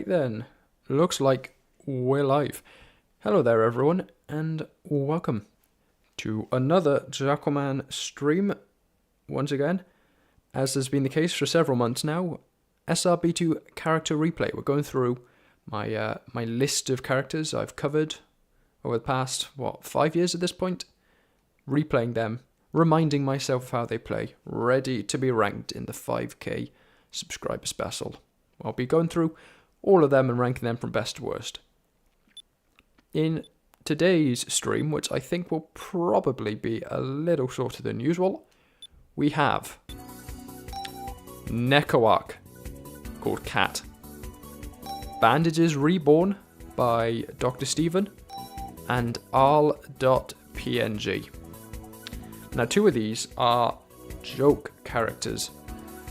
Right then, looks like we're live. Hello there everyone, and welcome to another JackalMan stream. Once again, as has been the case for several months now, SRB2 character replay. We're going through my my list of characters I've covered over the past, 5 years at this point? Replaying them, reminding myself of how they play, ready to be ranked in the 5k subscriber special. I'll be going through all of them and ranking them from best to worst. In today's stream, which I think will probably be a little shorter than usual, we have Neco Arc, called Cat. Bandages Reborn by Dr. Steven, and Arle.PNG. Now, two of these are joke characters,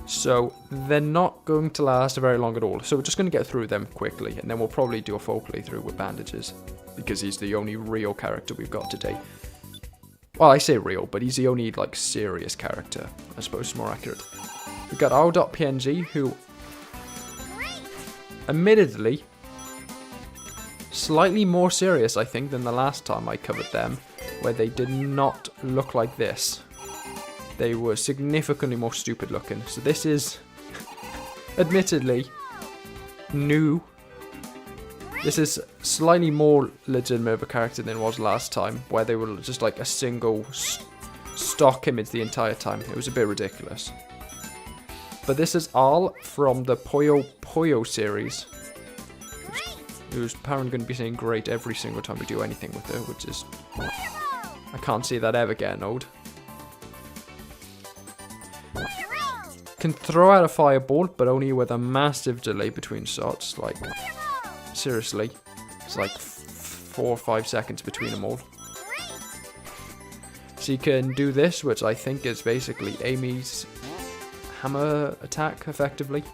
so they're not going to last very long at all. So we're just going to get through them quickly, and then we'll probably do a full playthrough with Bandages, because he's the only real character we've got today. Well, I say real, but he's the only, serious character. I suppose it's more accurate. We've got Arle.PNG, who, admittedly, slightly more serious, I think, than the last time I covered them, where they did not look like this. They were significantly more stupid looking. So this is, admittedly, new. This is slightly more legitimate of a character than it was last time, where they were just like a single stock image the entire time. It was a bit ridiculous. But this is Arle from the Puyo Puyo series, who's apparently going to be saying great every single time we do anything with her, which is, I can't see that ever getting old. Can throw out a fireball, but only with a massive delay between shots. Seriously, it's 4 or 5 seconds between them all. So you can do this, which I think is basically Amy's hammer attack, effectively,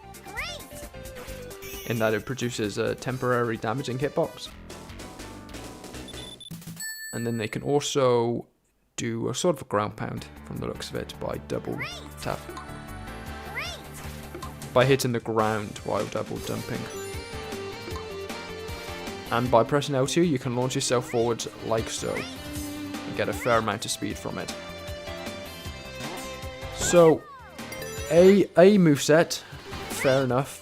in that it produces a temporary damaging hitbox. And then they can also do a sort of a ground pound from the looks of it by double tap. By hitting the ground while double jumping. And by pressing L2 you can launch yourself forwards like so. And get a fair amount of speed from it. So, a moveset, fair enough.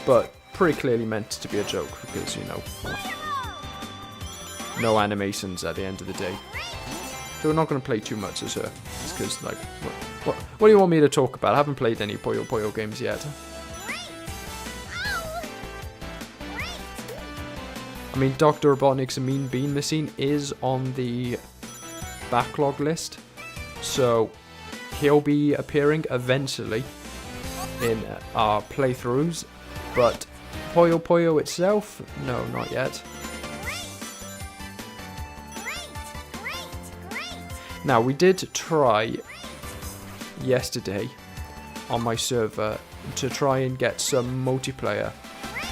But pretty clearly meant to be a joke because, no animations at the end of the day. So we're not going to play too much as her. It's because, what do you want me to talk about? I haven't played any Puyo Puyo games yet. I mean, Dr. Robotnik's Mean Bean Machine is on the backlog list. So he'll be appearing eventually in our playthroughs. But Puyo Puyo itself, no, not yet. Now, we did try yesterday on my server to try and get some multiplayer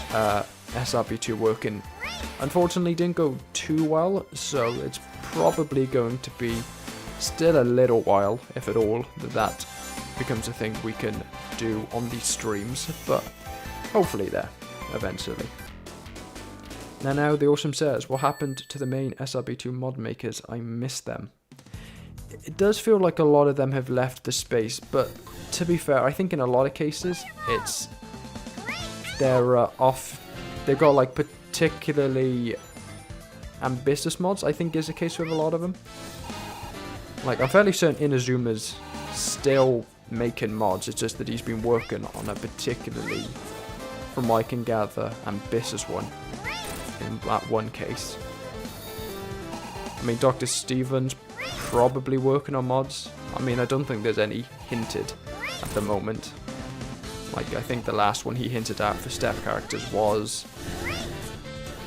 SRB2 working. Unfortunately, didn't go too well, so it's probably going to be still a little while, if at all, that becomes a thing we can do on these streams, but hopefully there, eventually. Now the Awesome says, what happened to the main SRB2 mod makers? I miss them. It does feel like a lot of them have left the space, but to be fair, I think in a lot of cases, they're off. They've got particularly ambitious mods, I think is the case with a lot of them. I'm fairly certain Inazuma's still making mods, it's just that he's been working on a particularly, from what I can gather, ambitious one in that one case. I mean, Dr. Steven's probably working on mods. I mean, I don't think there's any hinted at the moment. I think the last one he hinted at for step characters was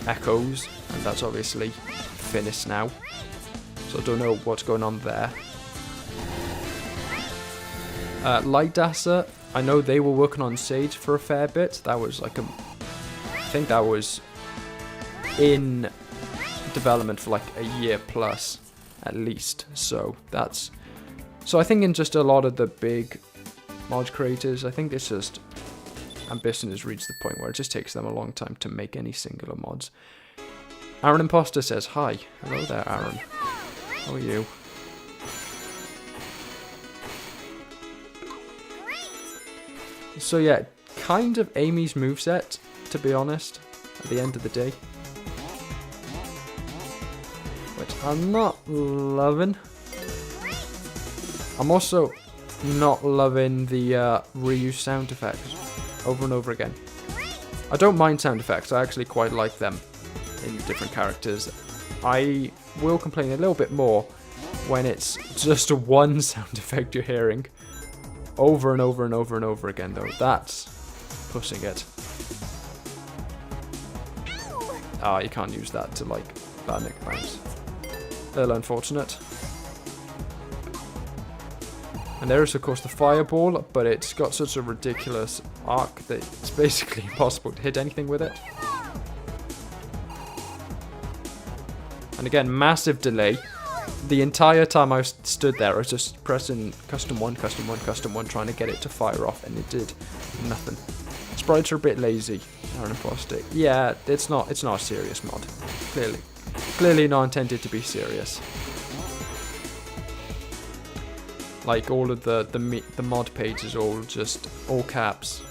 Echoes, and that's obviously finished now. So I don't know what's going on there. Lightdasser, I know they were working on Sage for a fair bit. That was I think that was in development for a year plus. At least, so I think in just a lot of the big mod creators, I think it's just Ambition has reached the point where it just takes them a long time to make any singular mods. Aaron Imposter says, hi. Hello there, Aaron. How are you? So yeah, kind of Amy's moveset, to be honest, at the end of the day. Which I'm not loving. I'm also not loving the reuse sound effects over and over again. I don't mind sound effects, I actually quite like them in different characters. I will complain a little bit more when it's just one sound effect you're hearing over and over and over and over again, though. That's pushing it. Ah, you can't use that to, like, Bandages bounce. A little unfortunate. And there is, of course, the fireball, but it's got such a ridiculous arc that it's basically impossible to hit anything with it. And again, massive delay. The entire time I stood there, I was just pressing custom 1, custom 1, custom 1, trying to get it to fire off, and it did nothing. Sprites are a bit lazy. Aaron Imposter. Yeah, it's not a serious mod. Clearly not intended to be serious. Like, all of the mod page is all just all caps,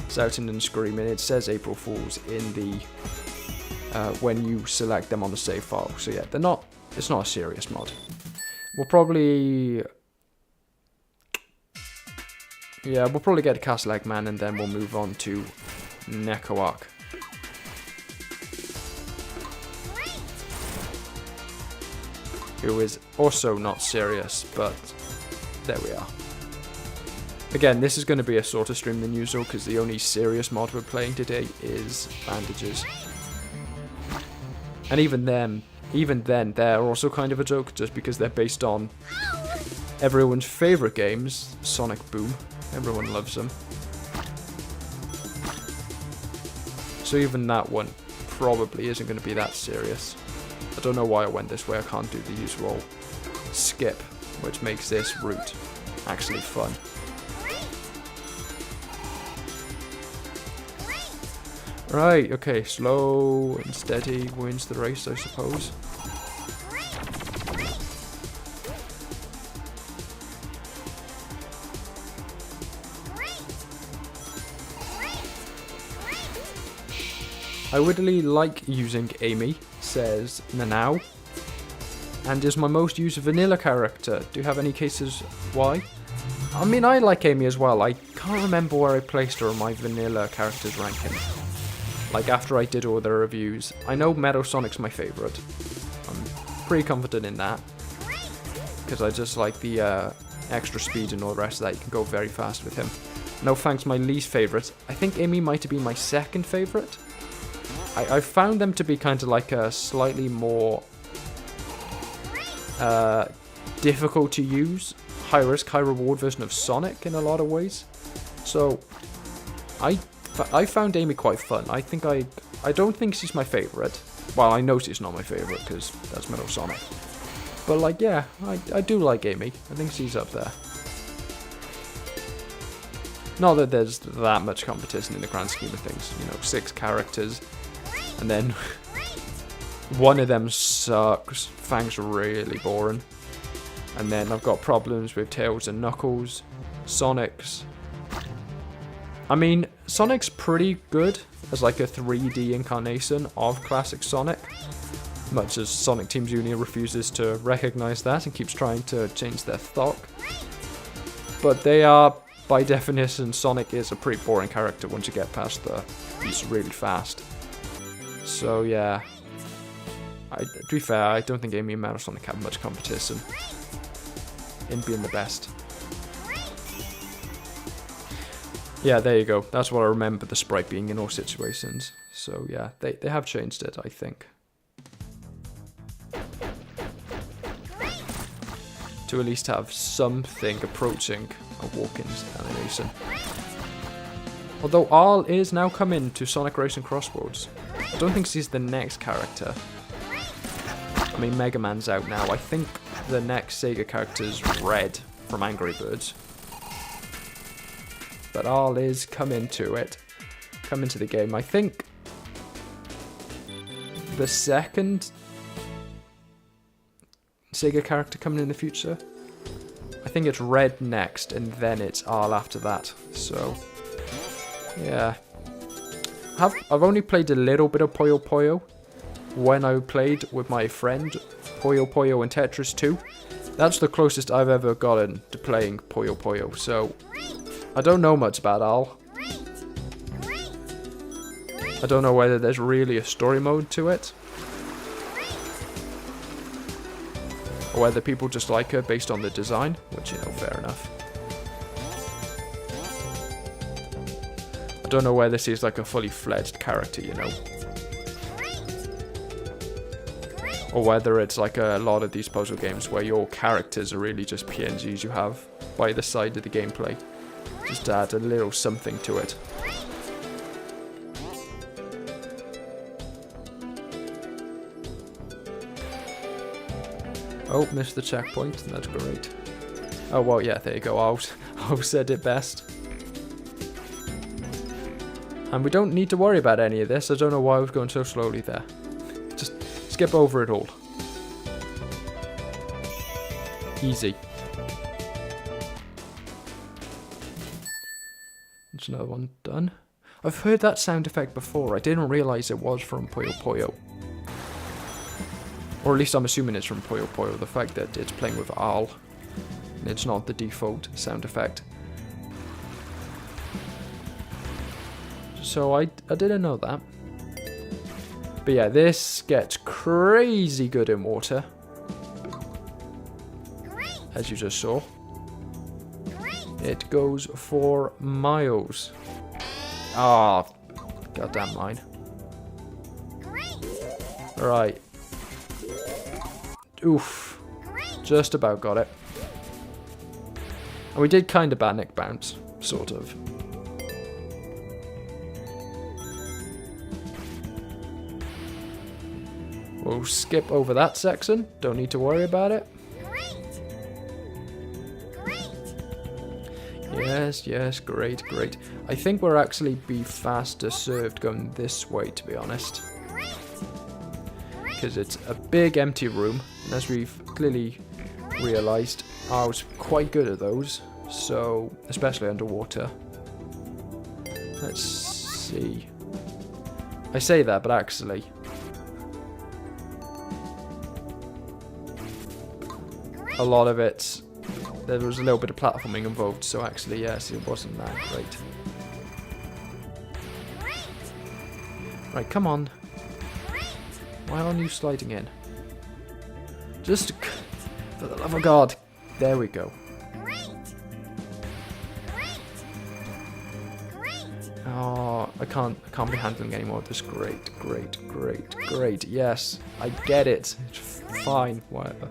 shouting and screaming. It says April Fools in the when you select them on the save file. So yeah, it's not a serious mod. We'll probably get JackalMan and then we'll move on to Neco Arc. Who is also not serious, but there we are. Again, this is going to be a shorter stream than usual because the only serious mod we're playing today is Bandages. And even then, they're also kind of a joke just because they're based on everyone's favourite games, Sonic Boom. Everyone loves them. So even that one probably isn't going to be that serious. I don't know why I went this way. I can't do the usual skip, which makes this route actually fun. Right, okay, slow and steady wins the race, I suppose. I would really like using Amy, says Nanau, and is my most used vanilla character. Do you have any cases why? I mean, I like Amy as well. I can't remember where I placed her on my vanilla characters ranking. Like, after I did all the reviews. I know Metal Sonic's my favourite. I'm pretty confident in that. Because I just like the extra speed and all the rest of that. You can go very fast with him. No Thanks, my least favourite. I think Amy might have been my second favourite. I found them to be kind of like a slightly more difficult to use, high risk, high reward version of Sonic in a lot of ways. So I found Amy quite fun. I don't think she's my favourite. Well, I know she's not my favourite because that's Metal Sonic. But like, yeah, I do like Amy. I think she's up there. Not that there's that much competition in the grand scheme of things. You know, 6 characters. And then one of them sucks. Fang's really boring. And then I've got problems with Tails and Knuckles. Sonic's. I mean, Sonic's pretty good as like a 3D incarnation of classic Sonic. Much as Sonic Team Junior refuses to recognize that and keeps trying to change their thought. But they are, by definition, Sonic is a pretty boring character once you get past he's really fast. So yeah, to be fair, I don't think Amy and Metal Sonic have much competition in being the best. Yeah, there you go. That's what I remember the sprite being in all situations. So yeah, they have changed it, I think. To at least have something approaching a walk-in animation. Although Arle is now coming to Sonic Racing Crossroads. I don't think she's the next character. I mean, Mega Man's out now. I think the next Sega character is Red from Angry Birds. But Arle is coming to it. come into the game. I think the second Sega character coming in the future. I think it's Red next, and then it's Arle after that. So, yeah. I've only played a little bit of Puyo Puyo when I played with my friend Puyo Puyo and Tetris 2. That's the closest I've ever gotten to playing Puyo Puyo, so I don't know much about Arle. I don't know whether there's really a story mode to it, or whether people just like her based on the design, which, you know, fair enough. I don't know whether she's like a fully fledged character, you know. Or whether it's like a lot of these puzzle games where your characters are really just PNGs you have by the side of the gameplay. Just to add a little something to it. Oh, missed the checkpoint. That's great. Oh, well, yeah, there you go. I said it best. And we don't need to worry about any of this. I don't know why I was going so slowly there. Just skip over it all. Easy. There's another one done. I've heard that sound effect before. I didn't realise it was from Puyo Puyo. Or at least I'm assuming it's from Puyo Puyo. The fact that it's playing with Arle. And it's not the default sound effect. So I didn't know that. But yeah, this gets crazy good in water. As you just saw. It goes for miles. Ah, goddamn mine. Right. Oof. Just about got it. And we did kind of panic bounce, sort of. We'll skip over that section. Don't need to worry about it. Yes, great. I think we'll actually be faster served going this way, to be honest. Because it's a big empty room, and as we've clearly realised, I was quite good at those, so especially underwater. Let's see. I say that, but actually, a lot of it, there was a little bit of platforming involved, so actually, yes, it wasn't that great. Right, come on. Why aren't you sliding in? Just, for the love of God. There we go. Oh, I can't be handling anymore. This great. Yes, I get it. It's fine, whatever.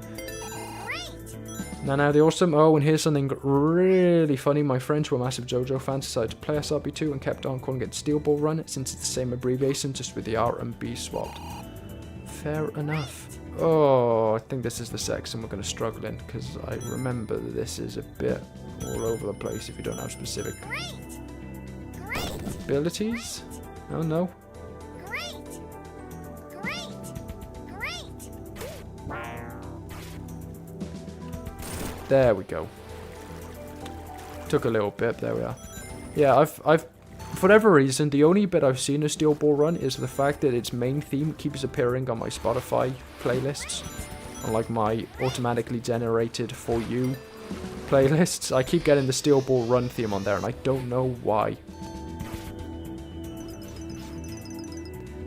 Now the awesome. Oh, and here's something really funny. My friends who are massive JoJo fans decided to play SRB2 and kept on calling it Steel Ball Run since it's the same abbreviation, just with the R and B swapped. Fair enough. Oh, I think this is the section we're going to struggle in, because I remember that this is a bit all over the place if you don't have specific abilities. Oh no. There we go. Took a little bit. There we are. Yeah, I've for whatever reason, the only bit I've seen of Steel Ball Run is the fact that its main theme keeps appearing on my Spotify playlists, unlike my automatically generated For You playlists. I keep getting the Steel Ball Run theme on there, and I don't know why.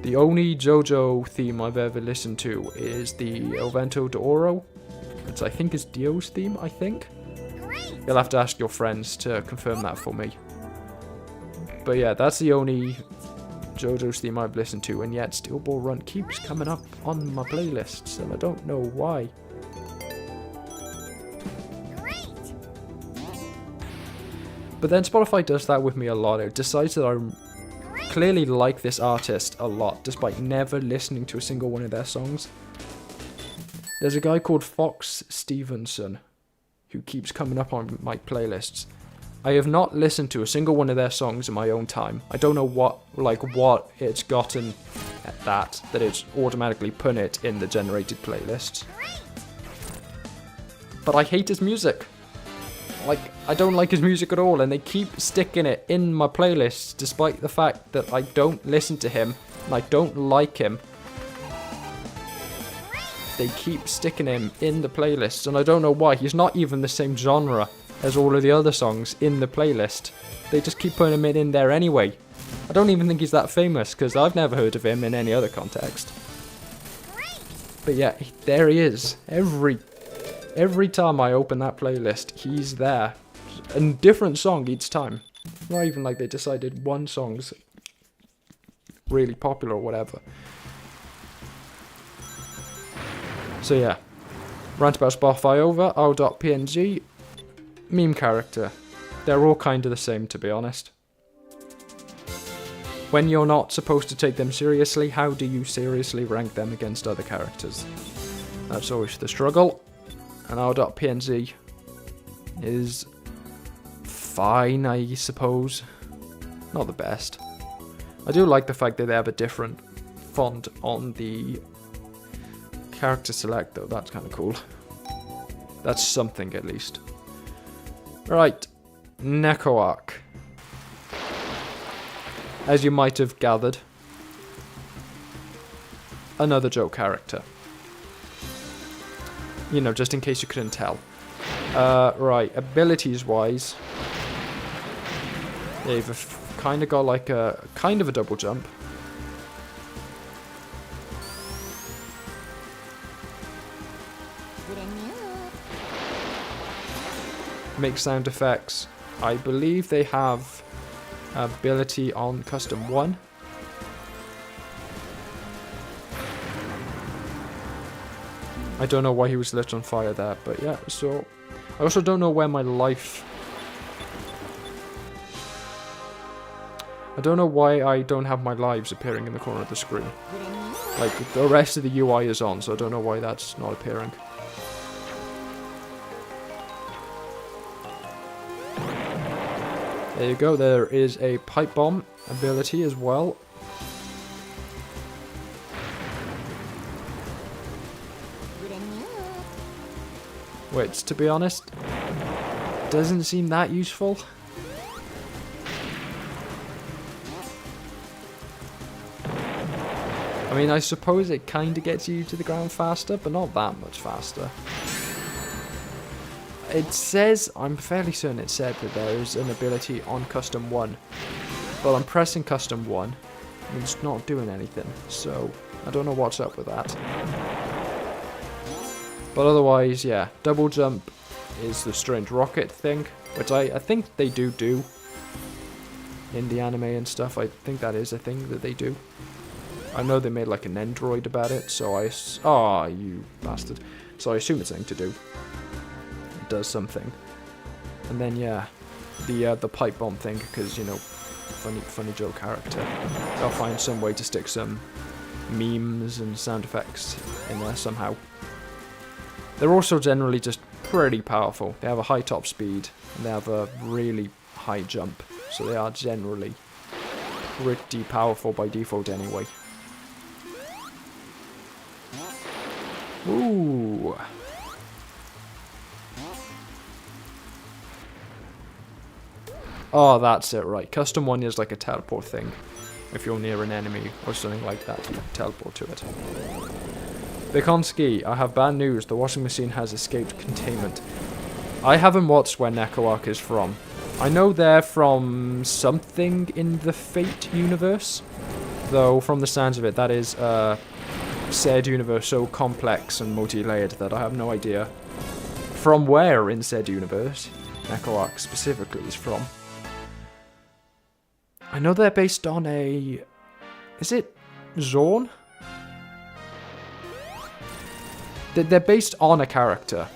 The only JoJo theme I've ever listened to is the El Vento d'Oro. Which I think is Dio's theme, I think. You'll have to ask your friends to confirm that for me. But yeah, that's the only JoJo's theme I've listened to, and yet Steel Ball Run keeps coming up on my playlists, and I don't know why. But then Spotify does that with me a lot. It decides that I clearly like this artist a lot, despite never listening to a single one of their songs. There's a guy called Fox Stevenson who keeps coming up on my playlists. I have not listened to a single one of their songs in my own time. I don't know what it's gotten at that it's automatically put it in the generated playlists. But I hate his music. Like, I don't like his music at all, and they keep sticking it in my playlists despite the fact that I don't listen to him and I don't like him. They keep sticking him in the playlists, and I don't know why. He's not even the same genre as all of the other songs in the playlist. They just keep putting him in there anyway. I don't even think he's that famous, because I've never heard of him in any other context. But yeah, there he is. Every time I open that playlist, he's there. A different song each time. Not even like they decided one song's really popular or whatever. So yeah, rant about Spotify over, Arle.PNG, meme character. They're all kind of the same, to be honest. When you're not supposed to take them seriously, how do you seriously rank them against other characters? That's always the struggle. And Arle.PNG is fine, I suppose. Not the best. I do like the fact that they have a different font on the character select, though. That's kind of cool. That's something, at least. Right. Neco Arc. As you might have gathered, another joke character. You know, just in case you couldn't tell. Right, abilities-wise, they've kind of got like a kind of a double jump. Make sound effects. I believe they have ability on custom 1. I don't know why he was lit on fire there, but yeah, so... I also don't know where my life... I don't know why I don't have my lives appearing in the corner of the screen. Like, the rest of the UI is on, so I don't know why that's not appearing. There you go, there is a pipe bomb ability as well. Which, to be honest, doesn't seem that useful. I mean, I suppose it kind of gets you to the ground faster, but not that much faster. It says, I'm fairly certain it said that there is an ability on custom 1. But I'm pressing custom 1, and it's not doing anything, so I don't know what's up with that. But otherwise, yeah, double jump is the strange rocket thing, which I think they do in the anime and stuff. I think that is a thing that they do. I know they made like an Android about it, so oh, you bastard. So I assume it's something to do. It does something. And then, yeah, the pipe bomb thing, because, you know, funny joke character. They'll find some way to stick some memes and sound effects in there somehow. They're also generally just pretty powerful. They have a high top speed, and they have a really high jump. So they are generally pretty powerful by default anyway. Ooh. Oh, that's it, right. Custom 1 is like a teleport thing. If you're near an enemy or something like that, you can teleport to it. Bikonski, I have bad news. The washing machine has escaped containment. I haven't watched where Neco Arc is from. I know they're from something in the Fate universe. Though, from the sounds of it, that is said universe so complex and multi-layered that I have no idea from where in said universe Neco Arc specifically is from. I know they're based on a... Is it Zorn? They're based on a character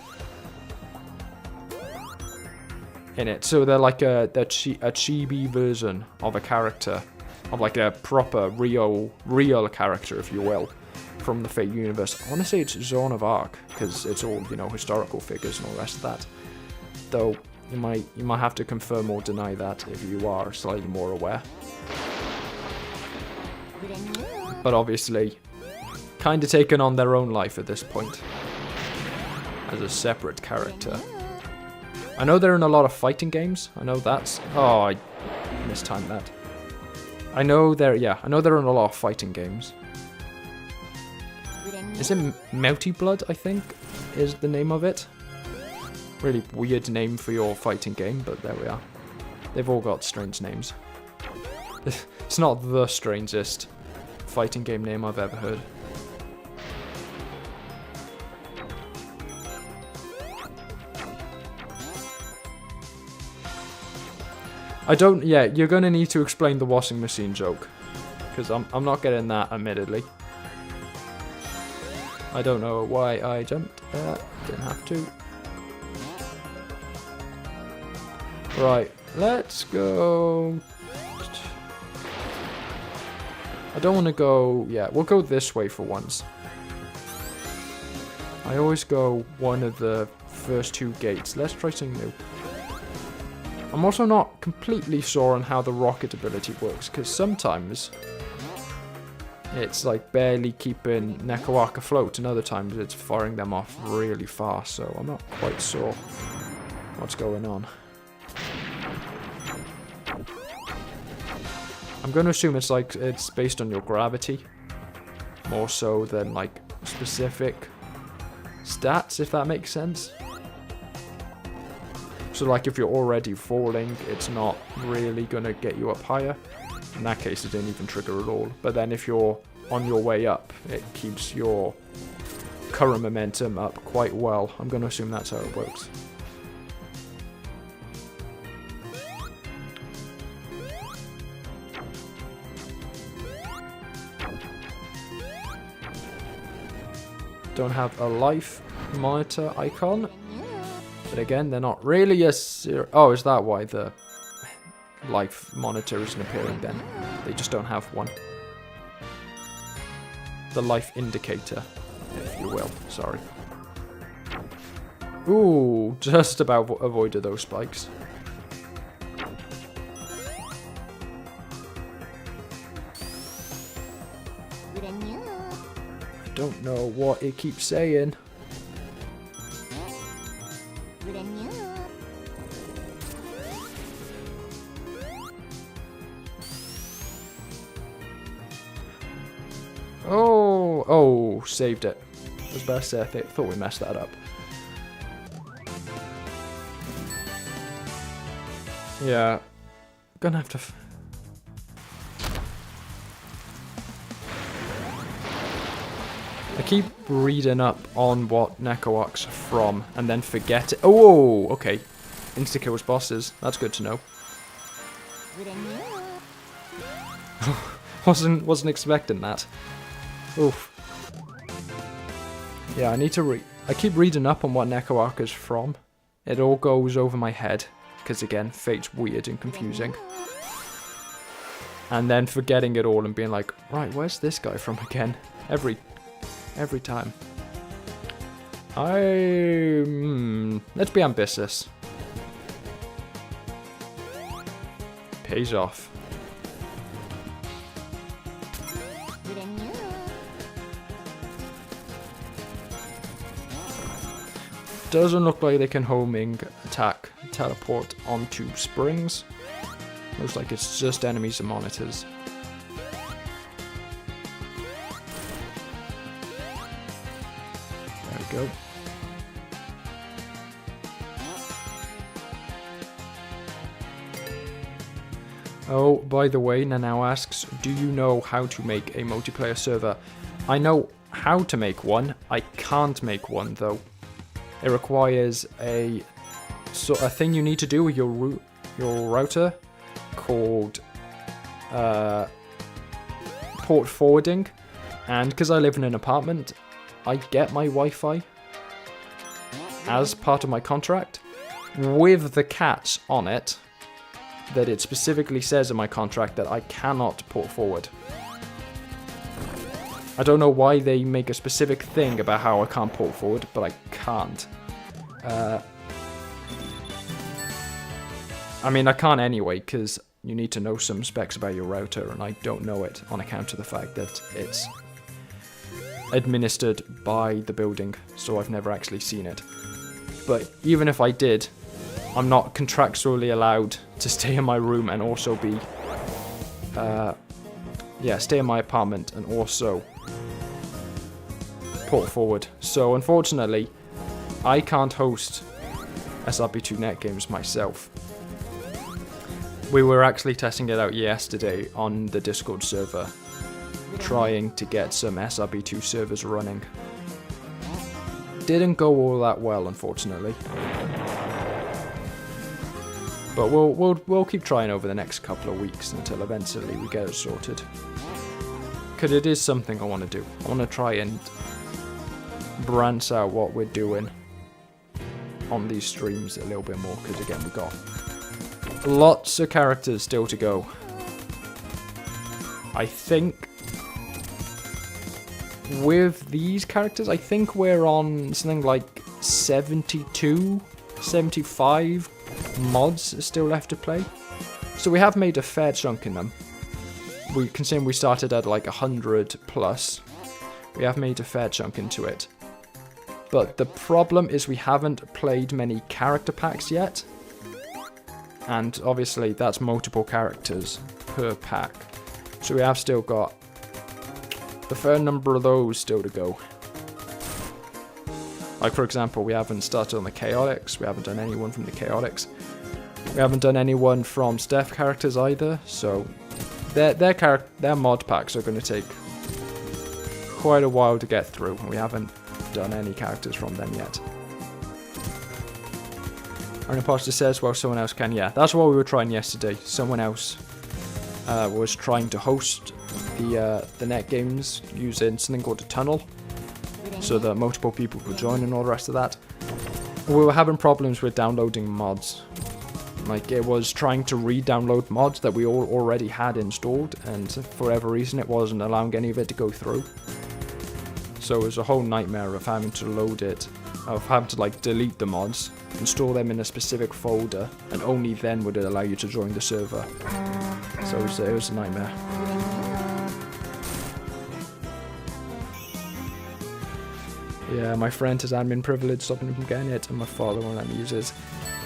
in it, so they're like a chibi version of a character, of like a proper real character, if you will, from the Fate universe. I want to say it's Zone of Arc, because it's all, you know, historical figures and all the rest of that. Though, You might have to confirm or deny that if you are slightly more aware. But obviously, kind of taken on their own life at this point as a separate character. I know they're in a lot of fighting games. I know that's... Oh, I mistimed that. I know they're in a lot of fighting games. Is it Melty Blood, I think, is the name of it? Really weird name for your fighting game, but there we are. They've all got strange names. It's not the strangest fighting game name I've ever heard. Yeah, you're gonna need to explain the washing machine joke. Because I'm not getting that, admittedly. I don't know why I jumped. Didn't have to. Right, let's go... I don't want to go... Yeah, we'll go this way for once. I always go one of the first two gates. Let's try something new. I'm also not completely sure on how the rocket ability works, because sometimes it's like barely keeping Neco Arc afloat, and other times it's firing them off really fast, so I'm not quite sure what's going on. I'm going to assume it's based on your gravity, more so than like specific stats, if that makes sense. So like if you're already falling, it's not really going to get you up higher. In that case, it didn't even trigger at all. But then if you're on your way up, it keeps your current momentum up quite well. I'm going to assume that's how it works. Don't have a life monitor icon. But again, they're not really a oh, is that why the life monitor isn't appearing then? They just don't have one. The life indicator, if you will. Sorry. Ooh, just about avoided those spikes. I don't know what it keeps saying. Oh, saved it. I was about to say, I thought we messed that up. Yeah, gonna have to... I keep reading up on what Neco Arc's from, and then forget it. Oh, okay. Insta-kills bosses. That's good to know. Wasn't expecting that. Oof. Yeah, I need to I keep reading up on what Neco Arc is from. It all goes over my head, because again, fate's weird and confusing. And then forgetting it all and being like, right, where's this guy from again? Every time. Let's be ambitious. Pays off. Doesn't look like they can homing, attack, teleport onto springs. Looks like it's just enemies and monitors. There we go. Oh, by the way, Nanao asks, do you know how to make a multiplayer server? I know how to make one. I can't make one though. It requires a thing you need to do with your router called port forwarding, and because I live in an apartment, I get my Wi-Fi as part of my contract with the catch on it that it specifically says in my contract that I cannot port forward. I don't know why they make a specific thing about how I can't port forward, but I can't. I mean, I can't anyway, because you need to know some specs about your router, and I don't know it on account of the fact that it's administered by the building, so I've never actually seen it. But even if I did, I'm not contractually allowed to stay in my room and also be, stay in my apartment and also port forward. So unfortunately, I can't host SRB2 net games myself. We were actually testing it out yesterday on the Discord server, trying to get some SRB2 servers running. Didn't go all that well, unfortunately. But we'll keep trying over the next couple of weeks until eventually we get it sorted. Because it is something I want to do. I want to try and branch out what we're doing on these streams a little bit more, because again, we've got lots of characters still to go. I think with these characters, I think we're on something like 72, 75 mods still left to play. So we have made a fair chunk in them. Considering we started at like 100 plus, we have made a fair chunk into it. But the problem is we haven't played many character packs yet. And obviously that's multiple characters per pack. So we have still got a fair number of those still to go. Like for example, we haven't started on the Chaotix, we haven't done anyone from the Chaotix. We haven't done anyone from Steph characters either, so their mod packs are going to take quite a while to get through, and we haven't done any characters from them yet. Our imposter says, well, someone else can. Yeah, that's what we were trying yesterday. Someone else was trying to host the net games using something called a tunnel, so that multiple people could join and all the rest of that. We were having problems with downloading mods. Like, it was trying to re-download mods that we all already had installed, and for whatever reason it wasn't allowing any of it to go through. So it was a whole nightmare of having to load it, of having to like delete the mods, install them in a specific folder, and only then would it allow you to join the server. So it was a nightmare. Yeah, my friend has admin privilege stopping him from getting it, and my father won't let me use it.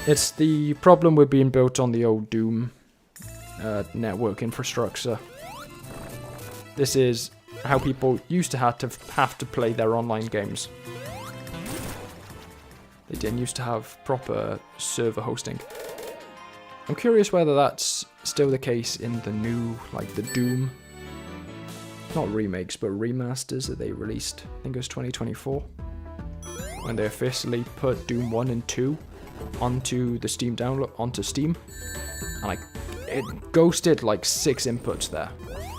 It's the problem with being built on the old Doom network infrastructure. This is how people used to have to play their online games. They didn't used to have proper server hosting. I'm curious whether that's still the case in the new, like the Doom, not remakes, but remasters that they released. I think it was 2024. When they officially put Doom 1 and 2 onto the Steam download, onto Steam. And it ghosted like 6 inputs there.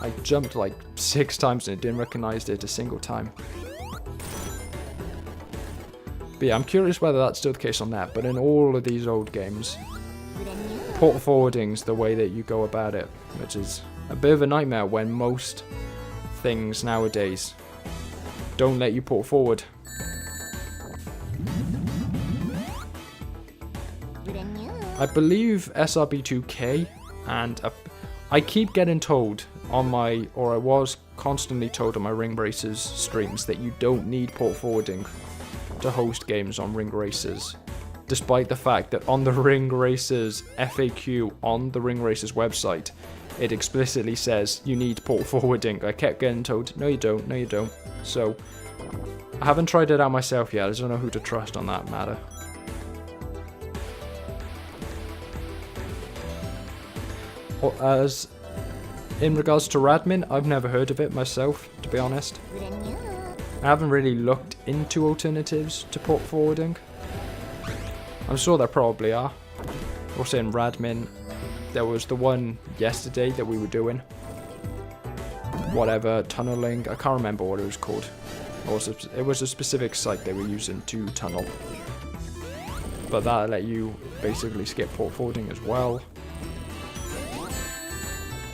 I jumped like 6 times and it didn't recognize it a single time. But yeah, I'm curious whether that's still the case on that. But in all of these old games, port forwarding's the way that you go about it, which is a bit of a nightmare when most things nowadays don't let you port forward. I believe SRB2K and I keep getting told on my, or I was constantly told on my Ring Racers streams that you don't need port forwarding to host games on Ring Racers, despite the fact that on the Ring Racers FAQ on the Ring Racers website, it explicitly says you need port forwarding. I kept getting told, no you don't, no you don't. So, I haven't tried it out myself yet, I don't know who to trust on that matter. As in regards to Radmin, I've never heard of it myself, to be honest. I haven't really looked into alternatives to port forwarding. I'm sure there probably are. Also in Radmin, there was the one yesterday that we were doing. Whatever, tunneling, I can't remember what it was called. It was a specific site they were using to tunnel. But that let you basically skip port forwarding as well.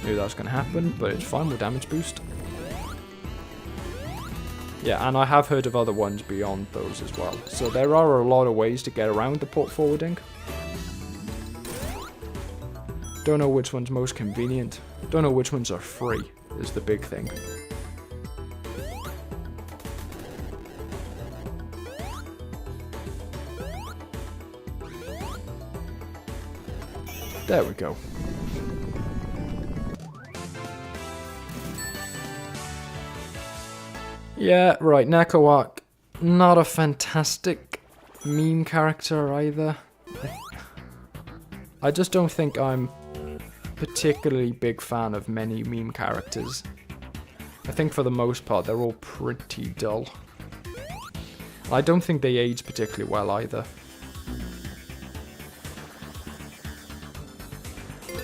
Knew that was going to happen, but it's fine with damage boost. Yeah, and I have heard of other ones beyond those as well. So there are a lot of ways to get around the port forwarding. Don't know which one's most convenient. Don't know which ones are free, is the big thing. There we go. Yeah, right, Neco Arc. Not a fantastic meme character either. I just don't think I'm particularly big fan of many meme characters. I think for the most part they're all pretty dull. I don't think they age particularly well either.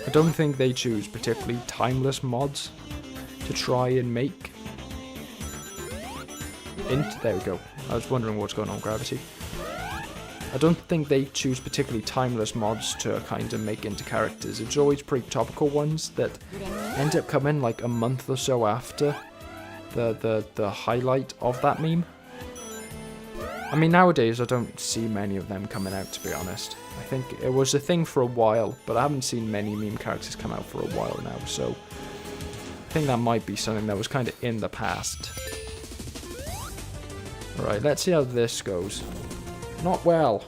I don't think they choose particularly timeless mods to try and make. There we go. I was wondering what's going on, Gravity. I don't think they choose particularly timeless mods to kind of make into characters. It's always pretty topical ones that end up coming like a month or so after the highlight of that meme. I mean, nowadays I don't see many of them coming out, to be honest. I think it was a thing for a while, but I haven't seen many meme characters come out for a while now, so I think that might be something that was kind of in the past. Alright, let's see how this goes. Not well.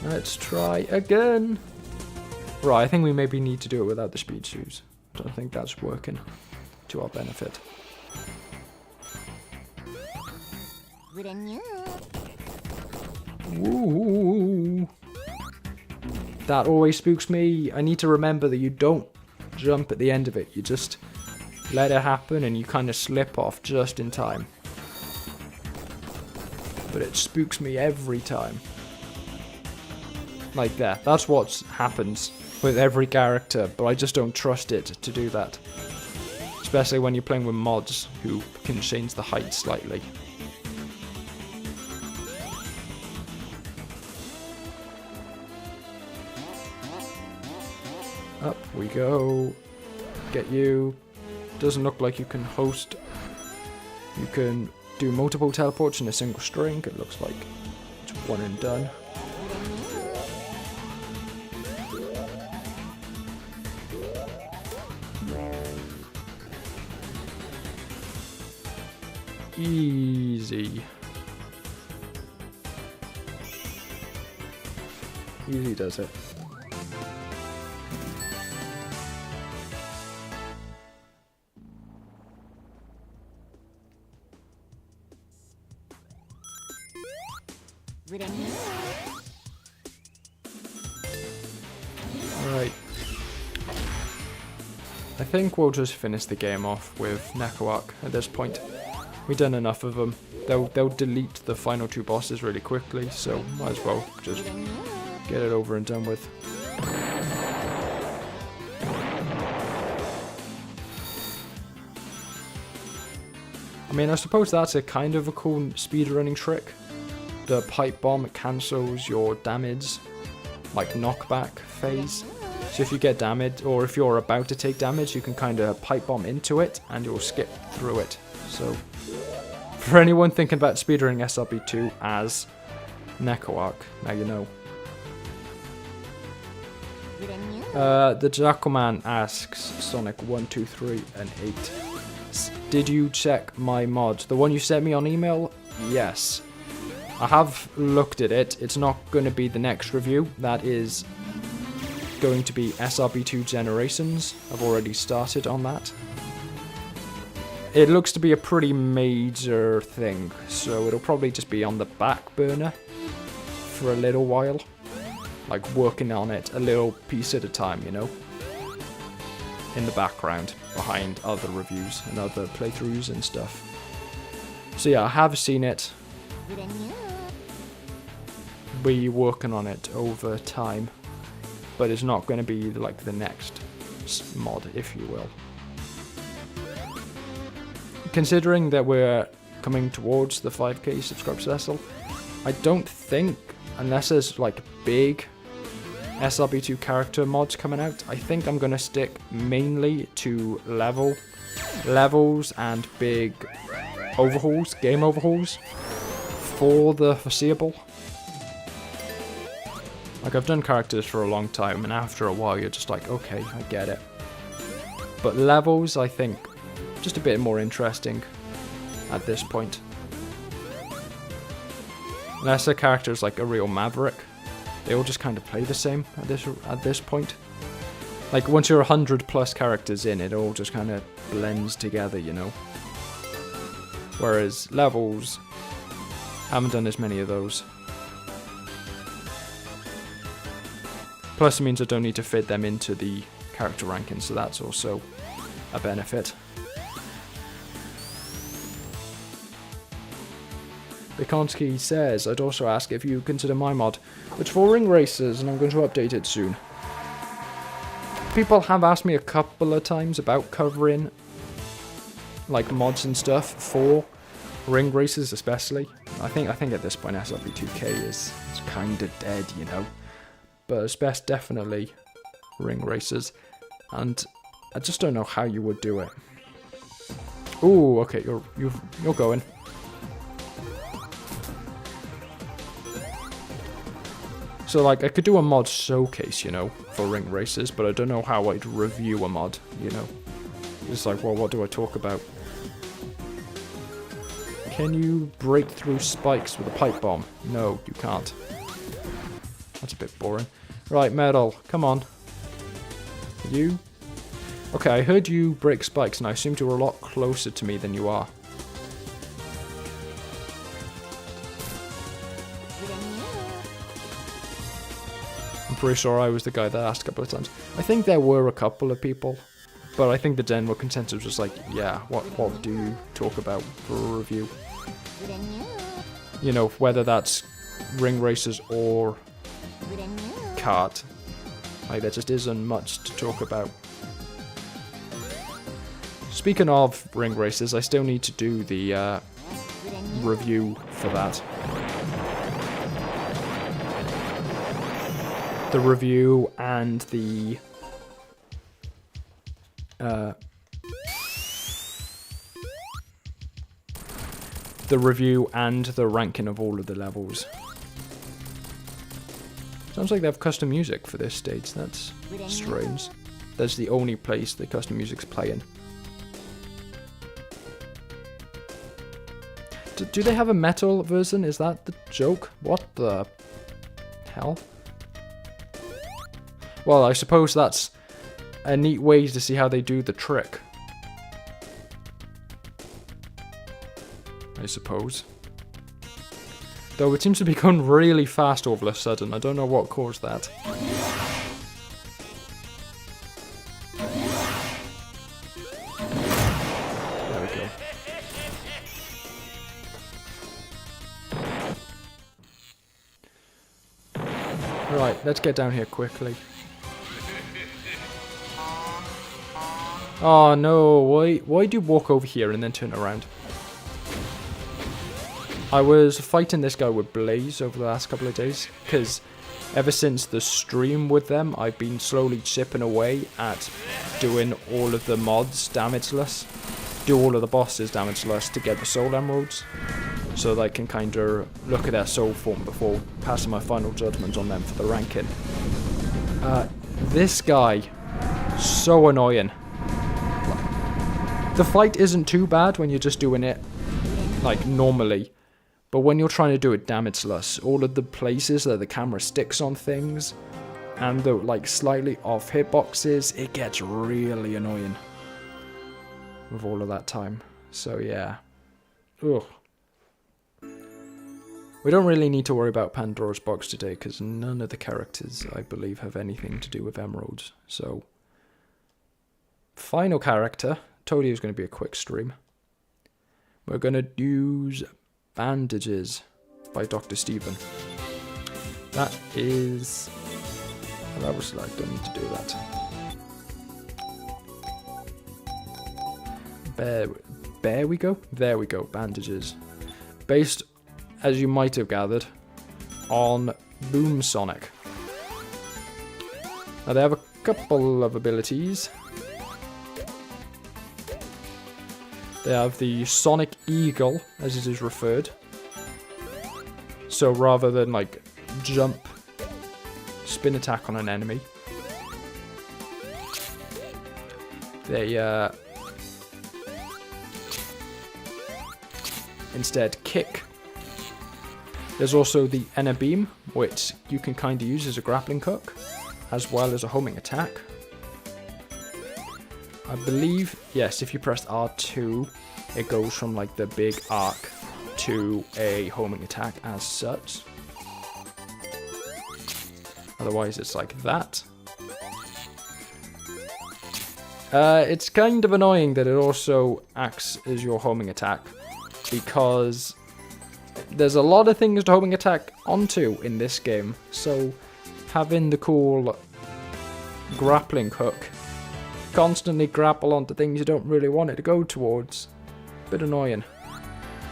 Let's try again. Right, I think we maybe need to do it without the speed shoes. Don't think that's working to our benefit. Ooh. That always spooks me. I need to remember that you don't jump at the end of it. You just let it happen and you kind of slip off just in time. But it spooks me every time. Like that. That's what happens with every character, but I just don't trust it to do that. Especially when you're playing with mods who can change the height slightly. Up we go. Get you. Doesn't look like you can host. You can do multiple teleports in a single string. It looks like it's one and done. Easy. Easy does it. Alright. I think we'll just finish the game off with Neco Arc at this point. We've done enough of them. They'll delete the final two bosses really quickly, so might as well just get it over and done with. I mean, I suppose that's a kind of a cool speedrunning trick. The pipe bomb cancels your damage, like knockback phase. So if you get damaged, or if you're about to take damage, you can kind of pipe bomb into it, and you'll skip through it. So, for anyone thinking about speedrunning SRB2 as Neco Arc, now you know. The JackalMan asks Sonic 1, 2, 3, and 8. Did you check my mod? The one you sent me on email? Yes. I have looked at it. It's not going to be the next review. That is going to be SRB2 Generations. I've already started on that. It looks to be a pretty major thing, so it'll probably just be on the back burner for a little while. Like working on it a little piece at a time, you know? In the background, behind other reviews and other playthroughs and stuff. So yeah, I have seen it. Be working on it over time, but it's not going to be like the next mod, if you will. Considering that we're coming towards the 5k subscriber Cecil, I don't think, unless there's like big SRB2 character mods coming out, I think I'm going to stick mainly to levels and big overhauls, game overhauls, for the foreseeable. Like, I've done characters for a long time, and after a while you're just like, okay, I get it. But levels, I think, just a bit more interesting at this point. Unless a character is like a real maverick, they all just kind of play the same at this point. Like, once you're 100 plus characters in, it all just kind of blends together, you know. Whereas levels, haven't done as many of those. Plus it means I don't need to fit them into the character rankings, so that's also a benefit. Bikonski says, I'd also ask if you consider my mod. It's for ring racers and I'm going to update it soon. People have asked me a couple of times about covering like mods and stuff for ring races especially. I think at this point SRB2 is kind of dead, you know. But it's best definitely ring races, and I just don't know how you would do it. Ooh, okay, you're going. So like I could do a mod showcase, you know, for ring races, but I don't know how I'd review a mod, you know. It's like, well, what do I talk about? Can you break through spikes with a pipe bomb? No, you can't. That's a bit boring. Right, Metal, come on. You? Okay, I heard you break spikes, and I assumed you were a lot closer to me than you are. I'm pretty sure I was the guy that asked a couple of times. I think there were a couple of people, but I think the general consensus was like, yeah, what do you talk about for a review? You know, whether that's ring races or kart. Like, there just isn't much to talk about. Speaking of ring races, I still need to do the review for that. The review and the ranking of all of the levels. Sounds like they have custom music for this stage. That's strange. That's the only place the custom music's playing. Do they have a metal version? Is that the joke? What the hell? Well, I suppose that's a neat way to see how they do the trick. I suppose. Though it seems to be going really fast all of a sudden. I don't know what caused that. There we go. Right, let's get down here quickly. Oh no, why do you walk over here and then turn around? I was fighting this guy with Blaze over the last couple of days, because ever since the stream with them, I've been slowly chipping away at doing all of the mods damageless, do all of the bosses damageless to get the soul emeralds, so that I can kind of look at their soul form before passing my final judgment on them for the ranking. This guy, so annoying. The fight isn't too bad when you're just doing it like normally. But when you're trying to do it damageless, all of the places that the camera sticks on things, and the like slightly off hitboxes, it gets really annoying with all of that time. So yeah. Ugh. We don't really need to worry about Pandora's box today, because none of the characters, I believe, have anything to do with emeralds. So, final character. Told you it was going to be a quick stream. We're going to use Bandages by Dr. Steven. That is... That was like, don't need to do that. There we go. There we go. Bandages. Based, as you might have gathered, on Boom Sonic. Now they have a couple of abilities. They have the Sonic Eagle, as it is referred. So rather than like jump, spin attack on an enemy, they instead kick. There's also the Inner Beam, which you can kind of use as a grappling hook, as well as a homing attack. I believe, yes, if you press R2, it goes from like the big arc to a homing attack as such. Otherwise it's like that. It's kind of annoying that it also acts as your homing attack, because there's a lot of things to homing attack onto in this game, so having the cool grappling hook constantly grapple onto things you don't really want it to go towards, bit annoying.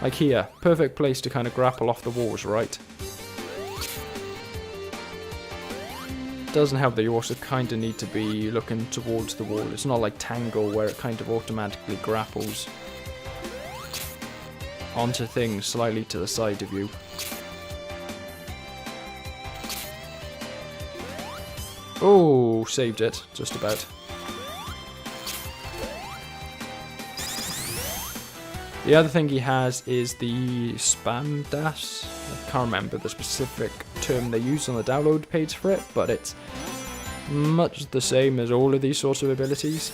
Like here, perfect place to kind of grapple off the walls, right? Doesn't help that you also kind of need to be looking towards the wall. It's not like Tangle where it kind of automatically grapples onto things slightly to the side of you. Oh, saved it, just about. The other thing he has is the spam dash. I can't remember the specific term they use on the download page for it, but it's much the same as all of these sorts of abilities.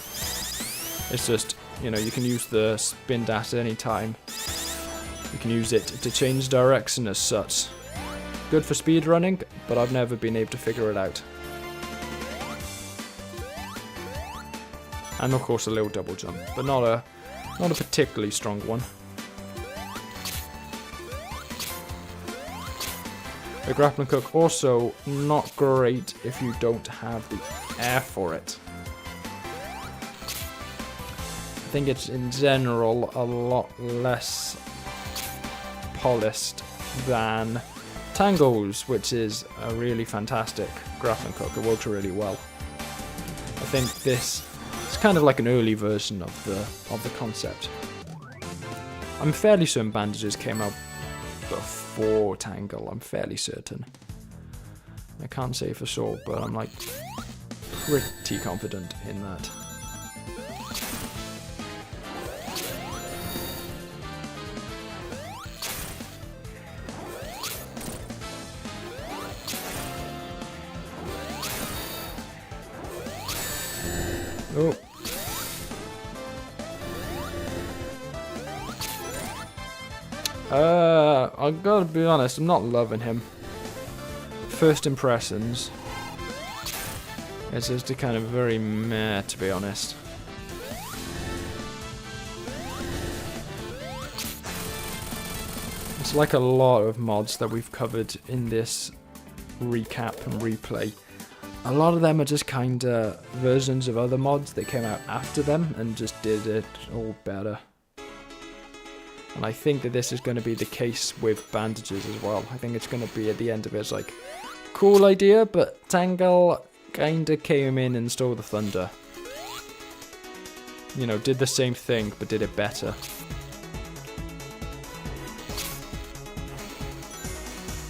It's just, you know, you can use the spin dash at any time. You can use it to change direction as such. Good for speedrunning, but I've never been able to figure it out. And of course a little double jump, but not a particularly strong one. The grappling hook also not great if you don't have the air for it. I think it's in general a lot less polished than Tangle's, which is a really fantastic grappling hook. It works really well. I think this is kind of like an early version of the concept. I'm fairly certain Bandages came out before Tangle. I'm fairly certain. I can't say for sure, but I'm like pretty confident in that. Oh. I gotta be honest, I'm not loving him. First impressions, it's just a kind of very meh, to be honest. It's like a lot of mods that we've covered in this recap and replay. A lot of them are just kinda versions of other mods that came out after them and just did it all better. And I think that this is going to be the case with Bandages as well. I think it's going to be at the end of it, it's like, cool idea, but Tangle kinda came in and stole the thunder. You know, did the same thing, but did it better.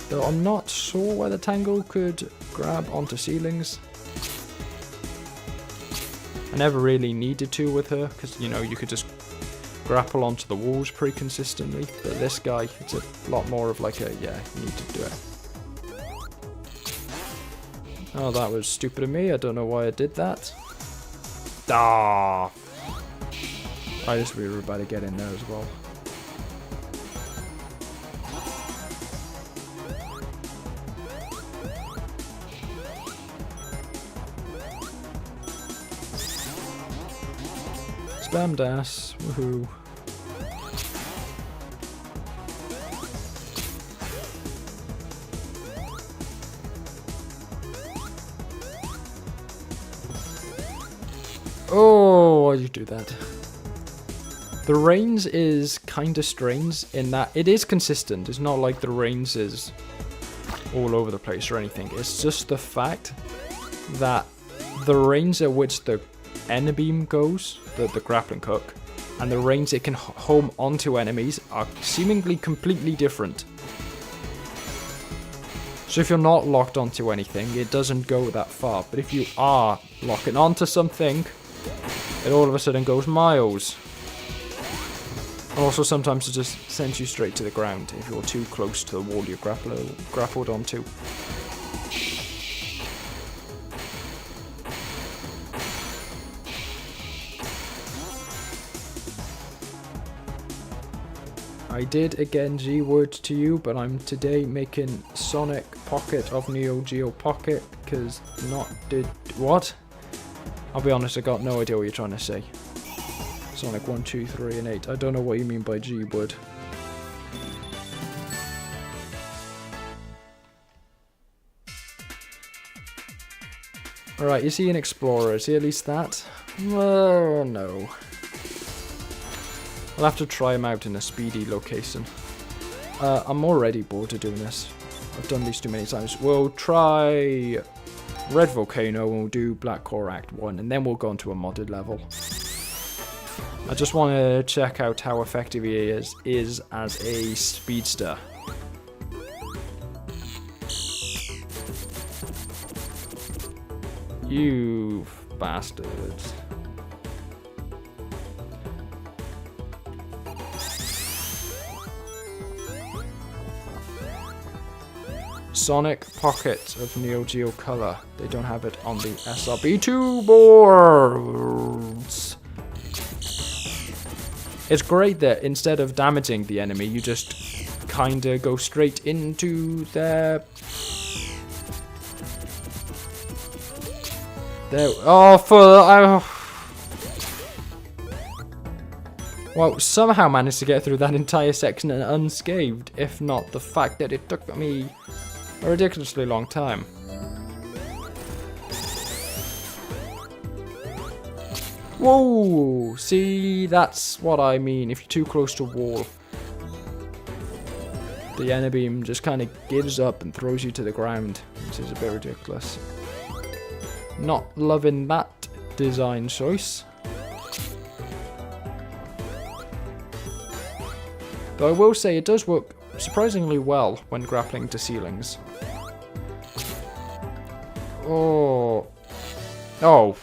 Though I'm not sure whether Tangle could grab onto ceilings. I never really needed to with her, because, you know, you could just grapple onto the walls pretty consistently. But this guy, it's a lot more of like a, yeah, you need to do it. Oh, that was stupid of me. I don't know why I did that. Ah! I just really about to get in there as well. Spam dash, woohoo. Oh, why'd you do that? The range is kinda strange in that it is consistent. It's not like the range is all over the place or anything. It's just the fact that the range at which the Inner Beam goes, the grappling hook, and the range it can home onto enemies are seemingly completely different. So if you're not locked onto anything, it doesn't go that far. But if you are locking onto something, it all of a sudden goes miles. And also sometimes it just sends you straight to the ground if you're too close to the wall you're grappled onto. I did again G-word to you, but I'm today making Sonic Pocket of Neo Geo Pocket, because what? I'll be honest, I got no idea what you're trying to say. Sonic 1, 2, 3, and 8. I don't know what you mean by G-word. Alright, is he an explorer? Is he at least that? Oh, no. I'll have to try him out in a speedy location. I'm already bored of doing this. I've done these too many times. We'll try Red Volcano and we'll do Black Core Act 1, and then we'll go on to a modded level. I just want to check out how effective he is as a speedster. You bastards. Sonic Pocket of Neo Geo Color. They don't have it on the SRB2 boards. It's great that instead of damaging the enemy, you just kinda go straight into their... Well, somehow managed to get through that entire section unscathed, if not the fact that it took me a ridiculously long time. Whoa! See, that's what I mean. If you're too close to a wall, the enemy just kind of gives up and throws you to the ground, which is a bit ridiculous. Not loving that design choice. Though I will say it does work surprisingly well when grappling to ceilings. Oh. Oh.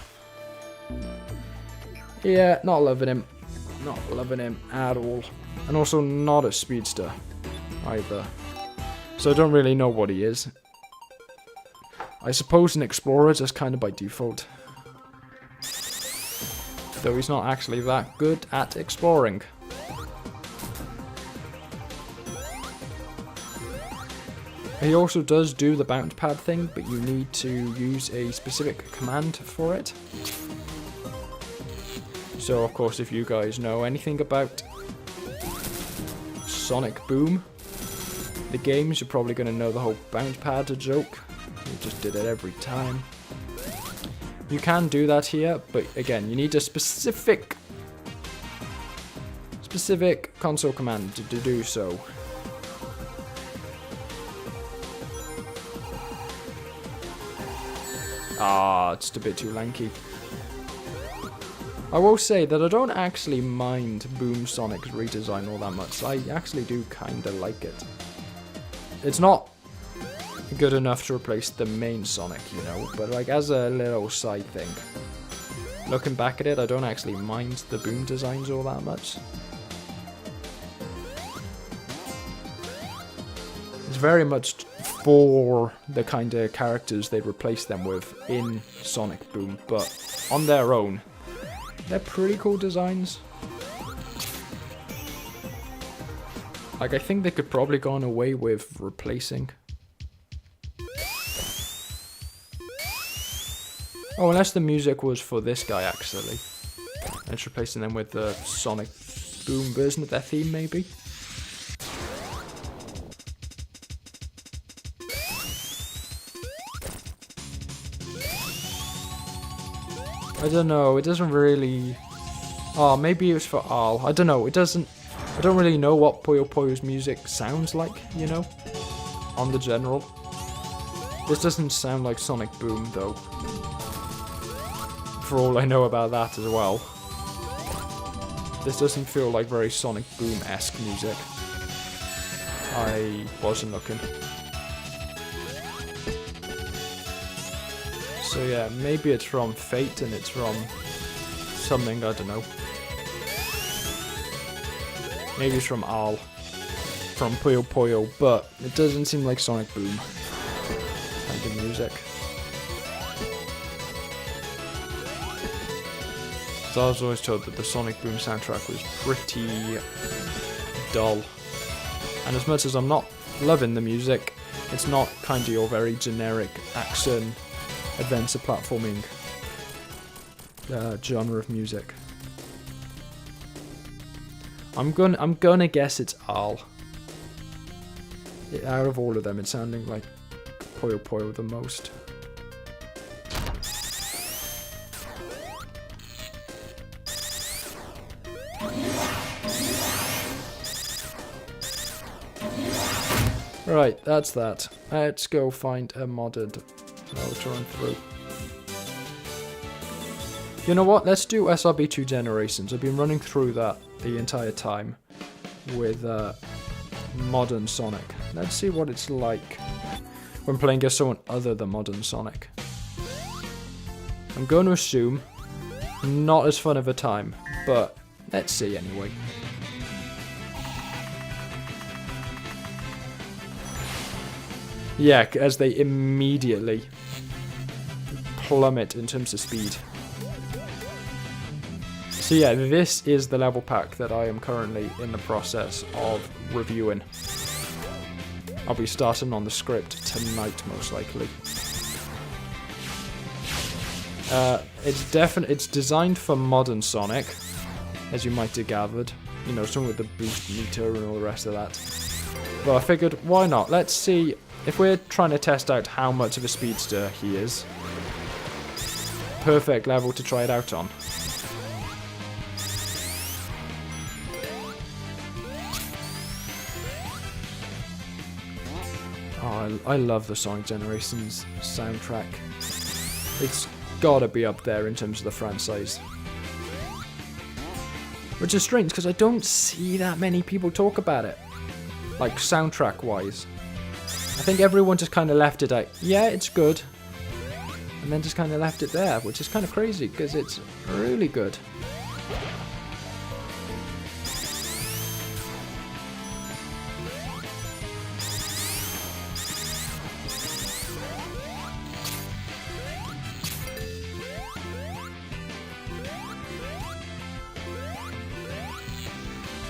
Yeah, not loving him. Not loving him at all. And also not a speedster either. So I don't really know what he is. I suppose an explorer just kind of by default. Though he's not actually that good at exploring. He also does do the bounce pad thing, but you need to use a specific command for it. So of course, if you guys know anything about Sonic Boom, the games, you're probably going to know the whole bounce pad joke. You just did it every time. You can do that here, but again, you need a specific console command to do so. Ah, it's a bit too lanky. I will say that I don't actually mind Boom Sonic's redesign all that much. I actually do kinda like it. It's not good enough to replace the main Sonic, you know, but like as a little side thing. Looking back at it, I don't actually mind the Boom designs all that much. It's very much for the kind of characters they replace them with in Sonic Boom, but on their own, they're pretty cool designs. Like, I think they could probably go on away with replacing. Oh, unless the music was for this guy, actually. And it's replacing them with the Sonic Boom version of their theme, maybe? I don't know, it doesn't really... Oh, maybe it was for Arle. I don't know, it doesn't... I don't really know what Puyo Puyo's music sounds like, you know? On the general. This doesn't sound like Sonic Boom, though. For all I know about that as well. This doesn't feel like very Sonic Boom-esque music. I wasn't looking. So yeah, maybe it's from Fate and it's from something, I don't know. Maybe it's from Arle. From Puyo Puyo, but it doesn't seem like Sonic Boom kind of music. So I was always told that the Sonic Boom soundtrack was pretty dull. And as much as I'm not loving the music, it's not kind of your very generic action, adventure platforming genre of music. I'm gonna guess it's Arle. Out of all of them, it's sounding like Puyo Puyo the most. Right, that's that. Let's go find a modded level to run through. You know what? Let's do SRB2 Generations. I've been running through that the entire time with modern Sonic. Let's see what it's like when playing against someone other than modern Sonic. I'm going to assume not as fun of a time, but let's see anyway. Yeah, as they immediately plummet in terms of speed. So yeah, this is the level pack that I am currently in the process of reviewing. I'll be starting on the script tonight, most likely. It's designed for modern Sonic, as you might have gathered. You know, something with the boost meter and all the rest of that. But I figured, why not? Let's see if we're trying to test out how much of a speedster he is. Perfect level to try it out on. Oh, I love the Sonic Generations soundtrack. It's gotta be up there in terms of the franchise. Which is strange, because I don't see that many people talk about it. Like, soundtrack-wise. I think everyone just kind of left it out. Yeah, it's good. And then just kind of left it there, which is kind of crazy, because it's really good.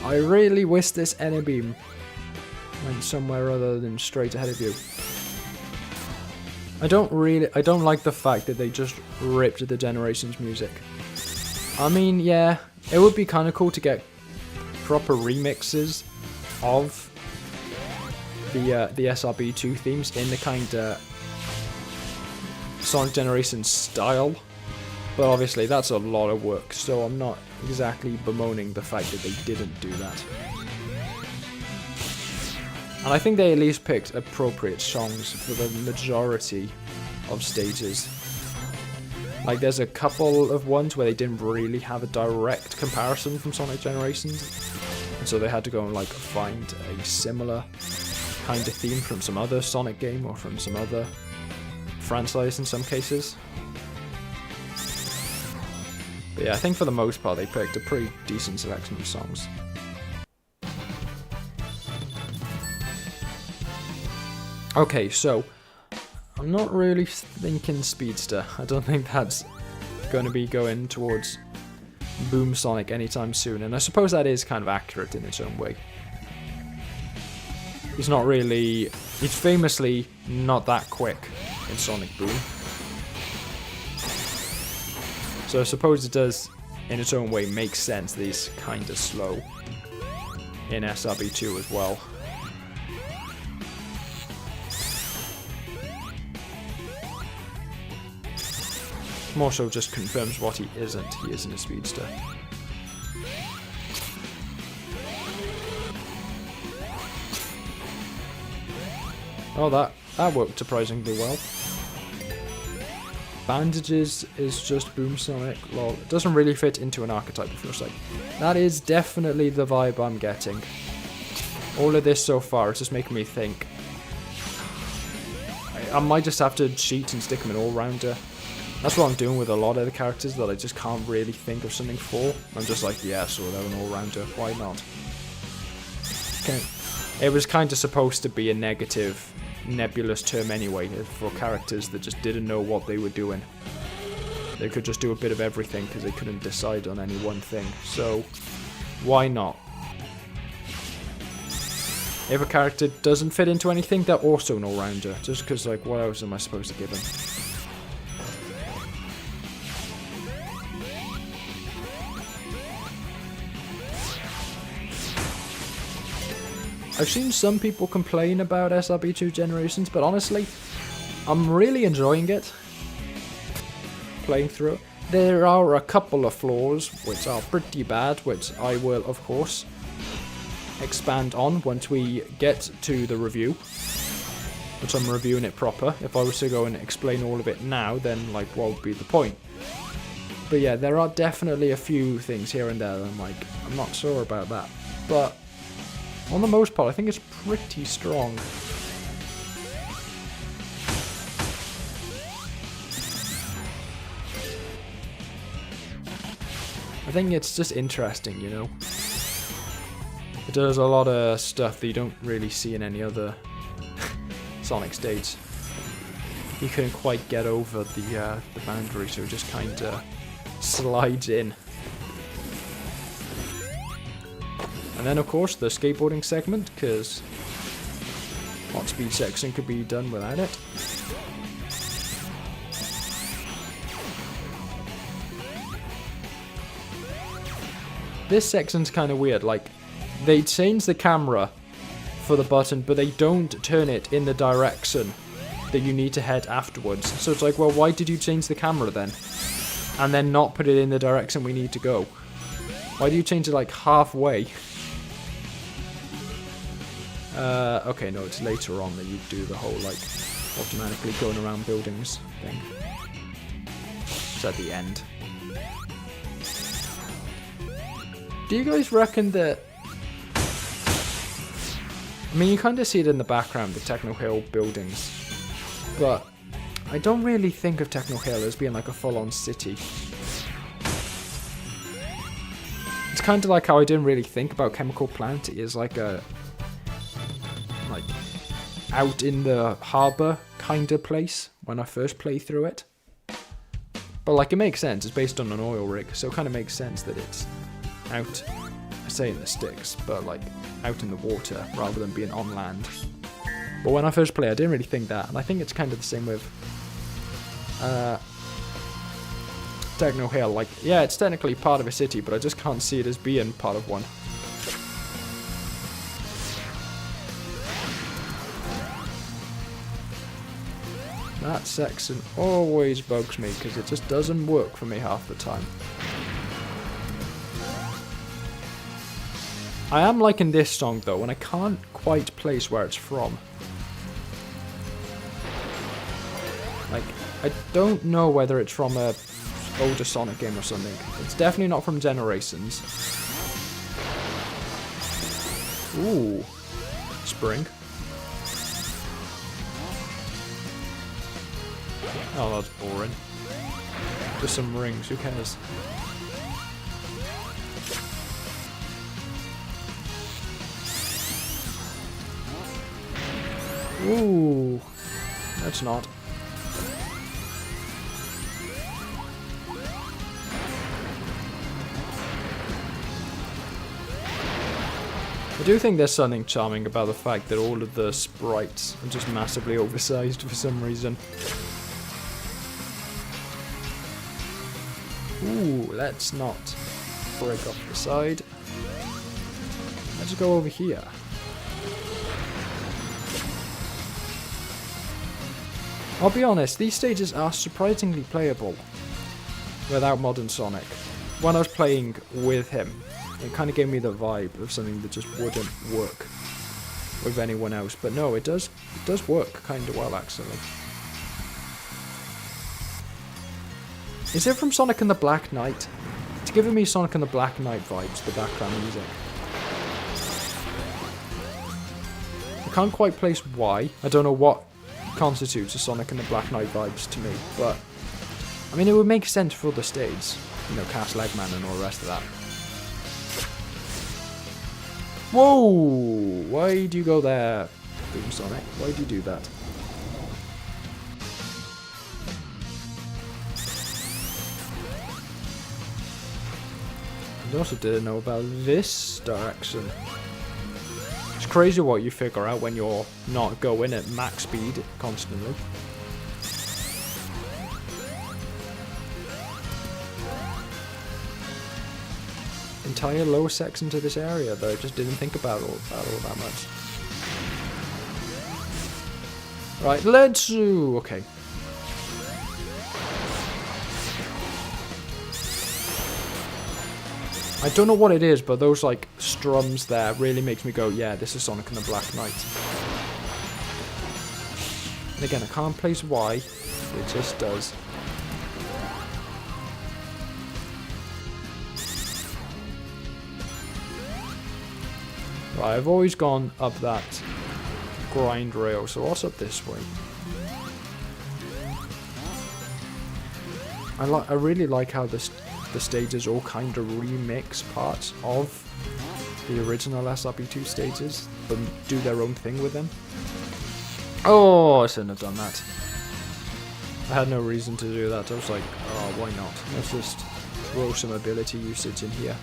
I really wish this enemy beam went somewhere other than straight ahead of you. I don't like the fact that they just ripped the Generations music. I mean, yeah, it would be kind of cool to get proper remixes of the SRB2 themes in the kind of Sonic Generations style. But obviously that's a lot of work, so I'm not exactly bemoaning the fact that they didn't do that. And I think they at least picked appropriate songs for the majority of stages. Like, there's a couple of ones where they didn't really have a direct comparison from Sonic Generations, and so they had to go and like find a similar kind of theme from some other Sonic game or from some other franchise in some cases. But yeah, I think for the most part they picked a pretty decent selection of songs. Okay, so I'm not really thinking Speedster. I don't think that's going to be going towards Boom Sonic anytime soon, and I suppose that is kind of accurate in its own way. He's famously not that quick in Sonic Boom. So I suppose it does, in its own way, make sense that he's kind of slow in SRB2 as well. More so just confirms what he isn't. He isn't a speedster. Oh, that worked surprisingly well. Bandages is just Boom Sonic. Lol. It doesn't really fit into an archetype, it feels like. That is definitely the vibe I'm getting. All of this so far is just making me think. I might just have to cheat and stick them in all-rounder. That's what I'm doing with a lot of the characters that I just can't really think of something for. I'm just like, yeah, so they're an all-rounder. Why not? Okay. It was kind of supposed to be a negative, nebulous term anyway for characters that just didn't know what they were doing. They could just do a bit of everything because they couldn't decide on any one thing. So, why not? If a character doesn't fit into anything, they're also an all-rounder. Just because, like, what else am I supposed to give them? I've seen some people complain about SRB2 Generations, but honestly, I'm really enjoying it. Playing through it. There are a couple of flaws, which are pretty bad, which I will, of course, expand on once we get to the review, which I'm reviewing it proper. If I was to go and explain all of it now, then like what would be the point? But yeah, there are definitely a few things here and there that I'm like, I'm not sure about that, but on the most part I think it's pretty strong. I think it's just interesting, you know. It does a lot of stuff that you don't really see in any other Sonic stage. He couldn't quite get over the boundary, so it just kind of slides in. And then, of course, the skateboarding segment, because Hot Speed section could be done without it. This section's kind of weird, like, they change the camera for the button, but they don't turn it in the direction that you need to head afterwards. So it's like, well, why did you change the camera then? And then not put it in the direction we need to go? Why do you change it like halfway? Okay, no, it's later on that you do the whole, like, automatically going around buildings thing. It's at the end. Do you guys reckon that... I mean, you kind of see it in the background, the Techno Hill buildings, but I don't really think of Techno Hill as being like a full-on city. It's kind of like how I didn't really think about Chemical Plant. It is like a... like, out in the harbour kind of place when I first played through it. But like, it makes sense. It's based on an oil rig, so it kind of makes sense that it's out, I say in the sticks, but like out in the water rather than being on land. But when I first played, I didn't really think that, and I think it's kind of the same with Techno Hill. Like, yeah, it's technically part of a city, but I just can't see it as being part of one. That section always bugs me because it just doesn't work for me half the time. I am liking this song though, and I can't quite place where it's from. Like, I don't know whether it's from a older Sonic game or something. It's definitely not from Generations. Ooh, spring. Oh, that's boring. Just some rings, who cares? Ooh, that's not. I do think there's something charming about the fact that all of the sprites are just massively oversized for some reason. Ooh, let's not break off the side. Let's go over here. I'll be honest, these stages are surprisingly playable without Modern Sonic. When I was playing with him, it kind of gave me the vibe of something that just wouldn't work with anyone else. But no, it does work kind of well, actually. Is it from Sonic and the Black Knight? It's giving me Sonic and the Black Knight vibes, the background music. I can't quite place why. I don't know what constitutes a Sonic and the Black Knight vibes to me, but I mean, it would make sense for the stage. You know, Castle Eggman and all the rest of that. Whoa! Why do you go there, Boom Sonic? Why do you do that? I also didn't know about this direction. It's crazy what you figure out when you're not going at max speed constantly. Entire lower section to this area that I just didn't think about all that much. Right, let's do. Okay. I don't know what it is, but those like strums there really makes me go, yeah, this is Sonic and the Black Knight. And again, I can't place why, it just does. Right, I've always gone up that grind rail, so what's up this way? I really like how the stages all kind of remix parts of the original SRB2 stages, but do their own thing with them. Oh, I shouldn't have done that. I had no reason to do that. I was like, oh, why not? Let's just throw some ability usage in here.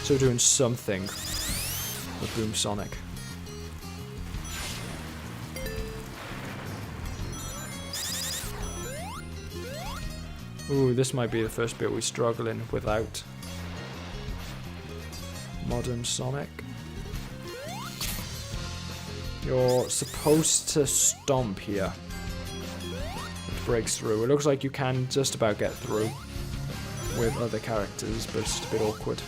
So doing something with Boom Sonic. Ooh, this might be the first bit we're struggling without modern Sonic. You're supposed to stomp here, which breaks through. It looks like you can just about get through with other characters, but it's just a bit awkward.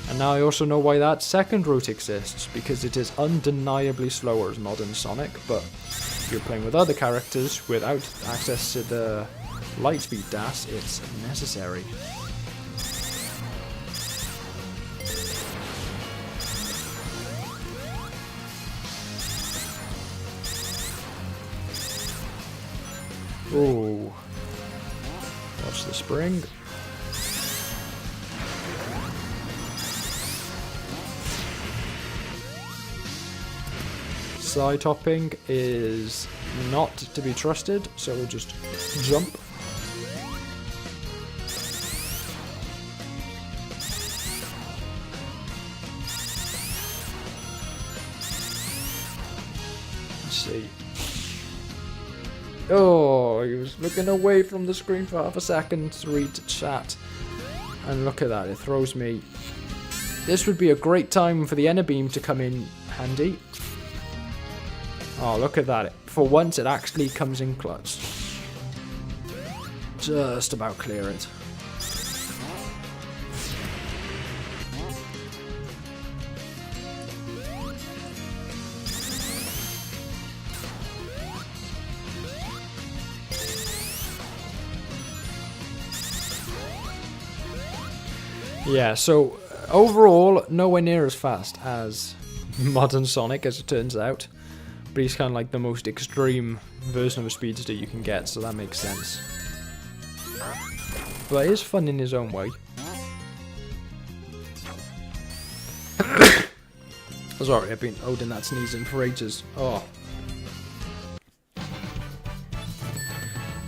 And now I also know why that second route exists, because it is undeniably slower as modern Sonic, but if you're playing with other characters without access to the Lightspeed dash, it's necessary. Ooh. Watch the spring. Side hopping is not to be trusted, so we'll just jump. Let's see. Oh, he was looking away from the screen for half a second to read chat. And look at that, it throws me. This would be a great time for the Enerbeam to come in handy. Oh, look at that. For once, it actually comes in clutch. Just about clear it. Yeah, so overall, nowhere near as fast as modern Sonic, as it turns out. But he's kind of like the most extreme version of a speedster you can get, so that makes sense. But it is fun in his own way. Sorry, I've been holding that sneezing for ages. Oh.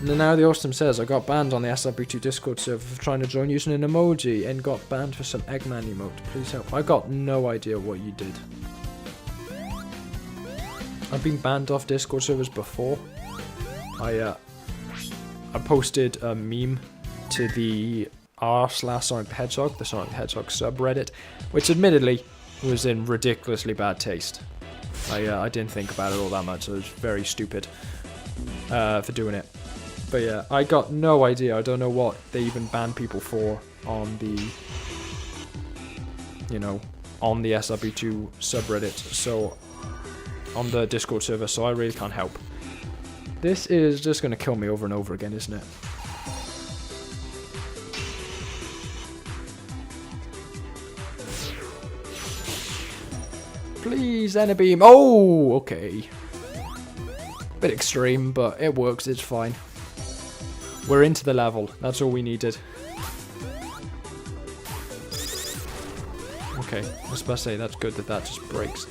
And then now the Awesome says, I got banned on the SRB2 Discord server for trying to join using an emoji and got banned for some Eggman emote. Please help. I got no idea what you did. I've been banned off Discord servers before. I posted a meme to the r/Sonic the Hedgehog, the Sonic the Hedgehog subreddit, which admittedly was in ridiculously bad taste. I didn't think about it all that much. I was very stupid for doing it. But yeah, I got no idea. I don't know what they even banned people for on the, you know, on the SRB2 subreddit. So on the Discord server, so I really can't help. This is just going to kill me over and over again, isn't it? Please, Beam. Oh, okay. Bit extreme, but it works. It's fine. We're into the level. That's all we needed. Okay, I was about to say that's good that that just breaks.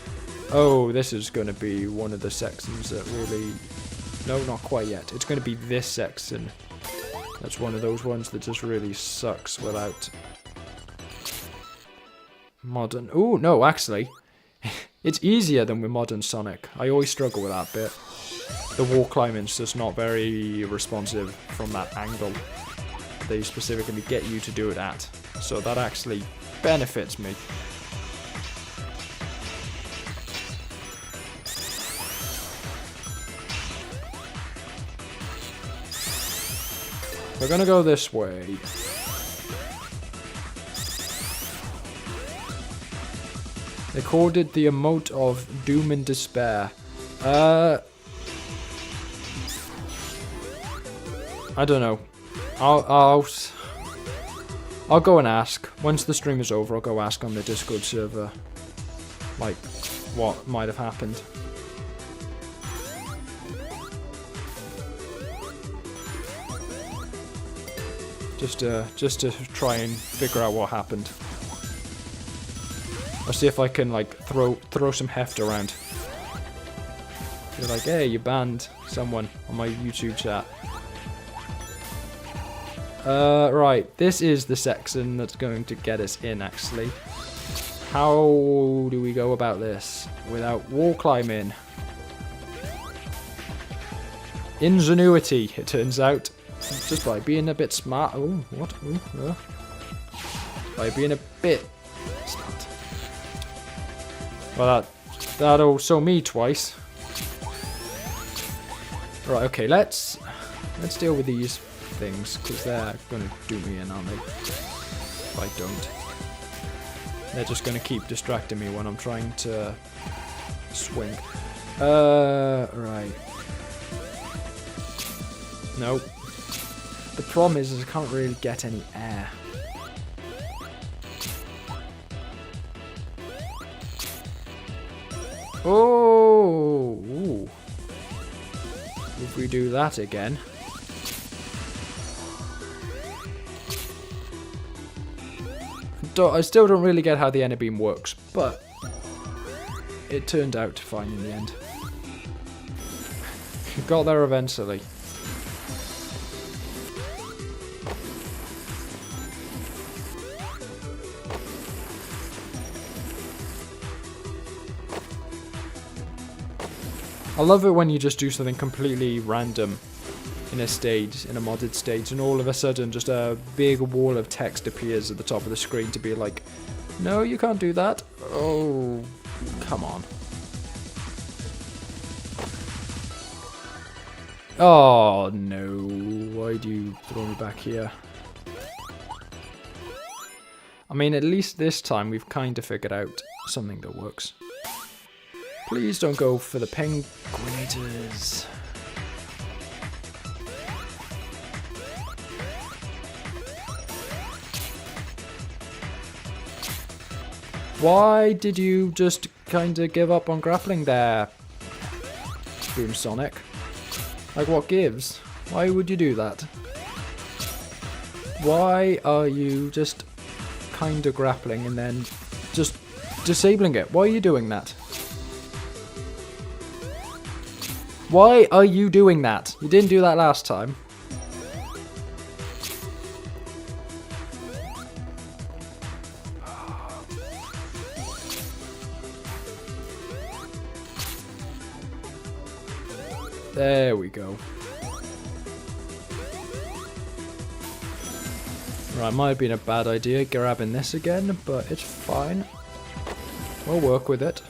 Oh, this is going to be one of the sections that really... No, not quite yet. It's going to be this section. That's one of those ones that just really sucks without... Modern... Oh, no, actually. It's easier than with Modern Sonic. I always struggle with that bit. The wall climbing's just not very responsive from that angle. They specifically get you to do it at. So that actually benefits me. We're gonna go this way. They called it the emote of doom and despair. I don't know. I'll go and ask. Once the stream is over, I'll go ask on the Discord server, like, what might have happened. Just to try and figure out what happened. I'll see if I can, like, throw some heft around. You're like, hey, you banned someone on my YouTube chat. Right, this is the section that's going to get us in, actually. How do we go about this without wall climbing? Ingenuity, it turns out. Just by being a bit smart. Oh, what? Ooh, by being a bit smart. Well, that'll show me twice. Right, okay, let's deal with these things, because they're gonna do me in, aren't they? If I don't. They're just gonna keep distracting me when I'm trying to swing. Right. Nope. The problem is I can't really get any air. Oh! Ooh. If we do that again. I still don't really get how the Ender Beam works, but it turned out fine in the end. Got there eventually. I love it when you just do something completely random in a stage, in a modded stage, and all of a sudden just a big wall of text appears at the top of the screen to be like, no, you can't do that. Oh, come on. Oh, no. Why do you throw me back here? I mean, at least this time we've kind of figured out something that works. Please don't go for the penguinators. Why did you just kind of give up on grappling there, Boom Sonic? Like, what gives? Why would you do that? Why are you just kind of grappling and then just disabling it? Why are you doing that? Why are you doing that? You didn't do that last time. There we go. Right, might have been a bad idea grabbing this again, but it's fine. We'll work with it.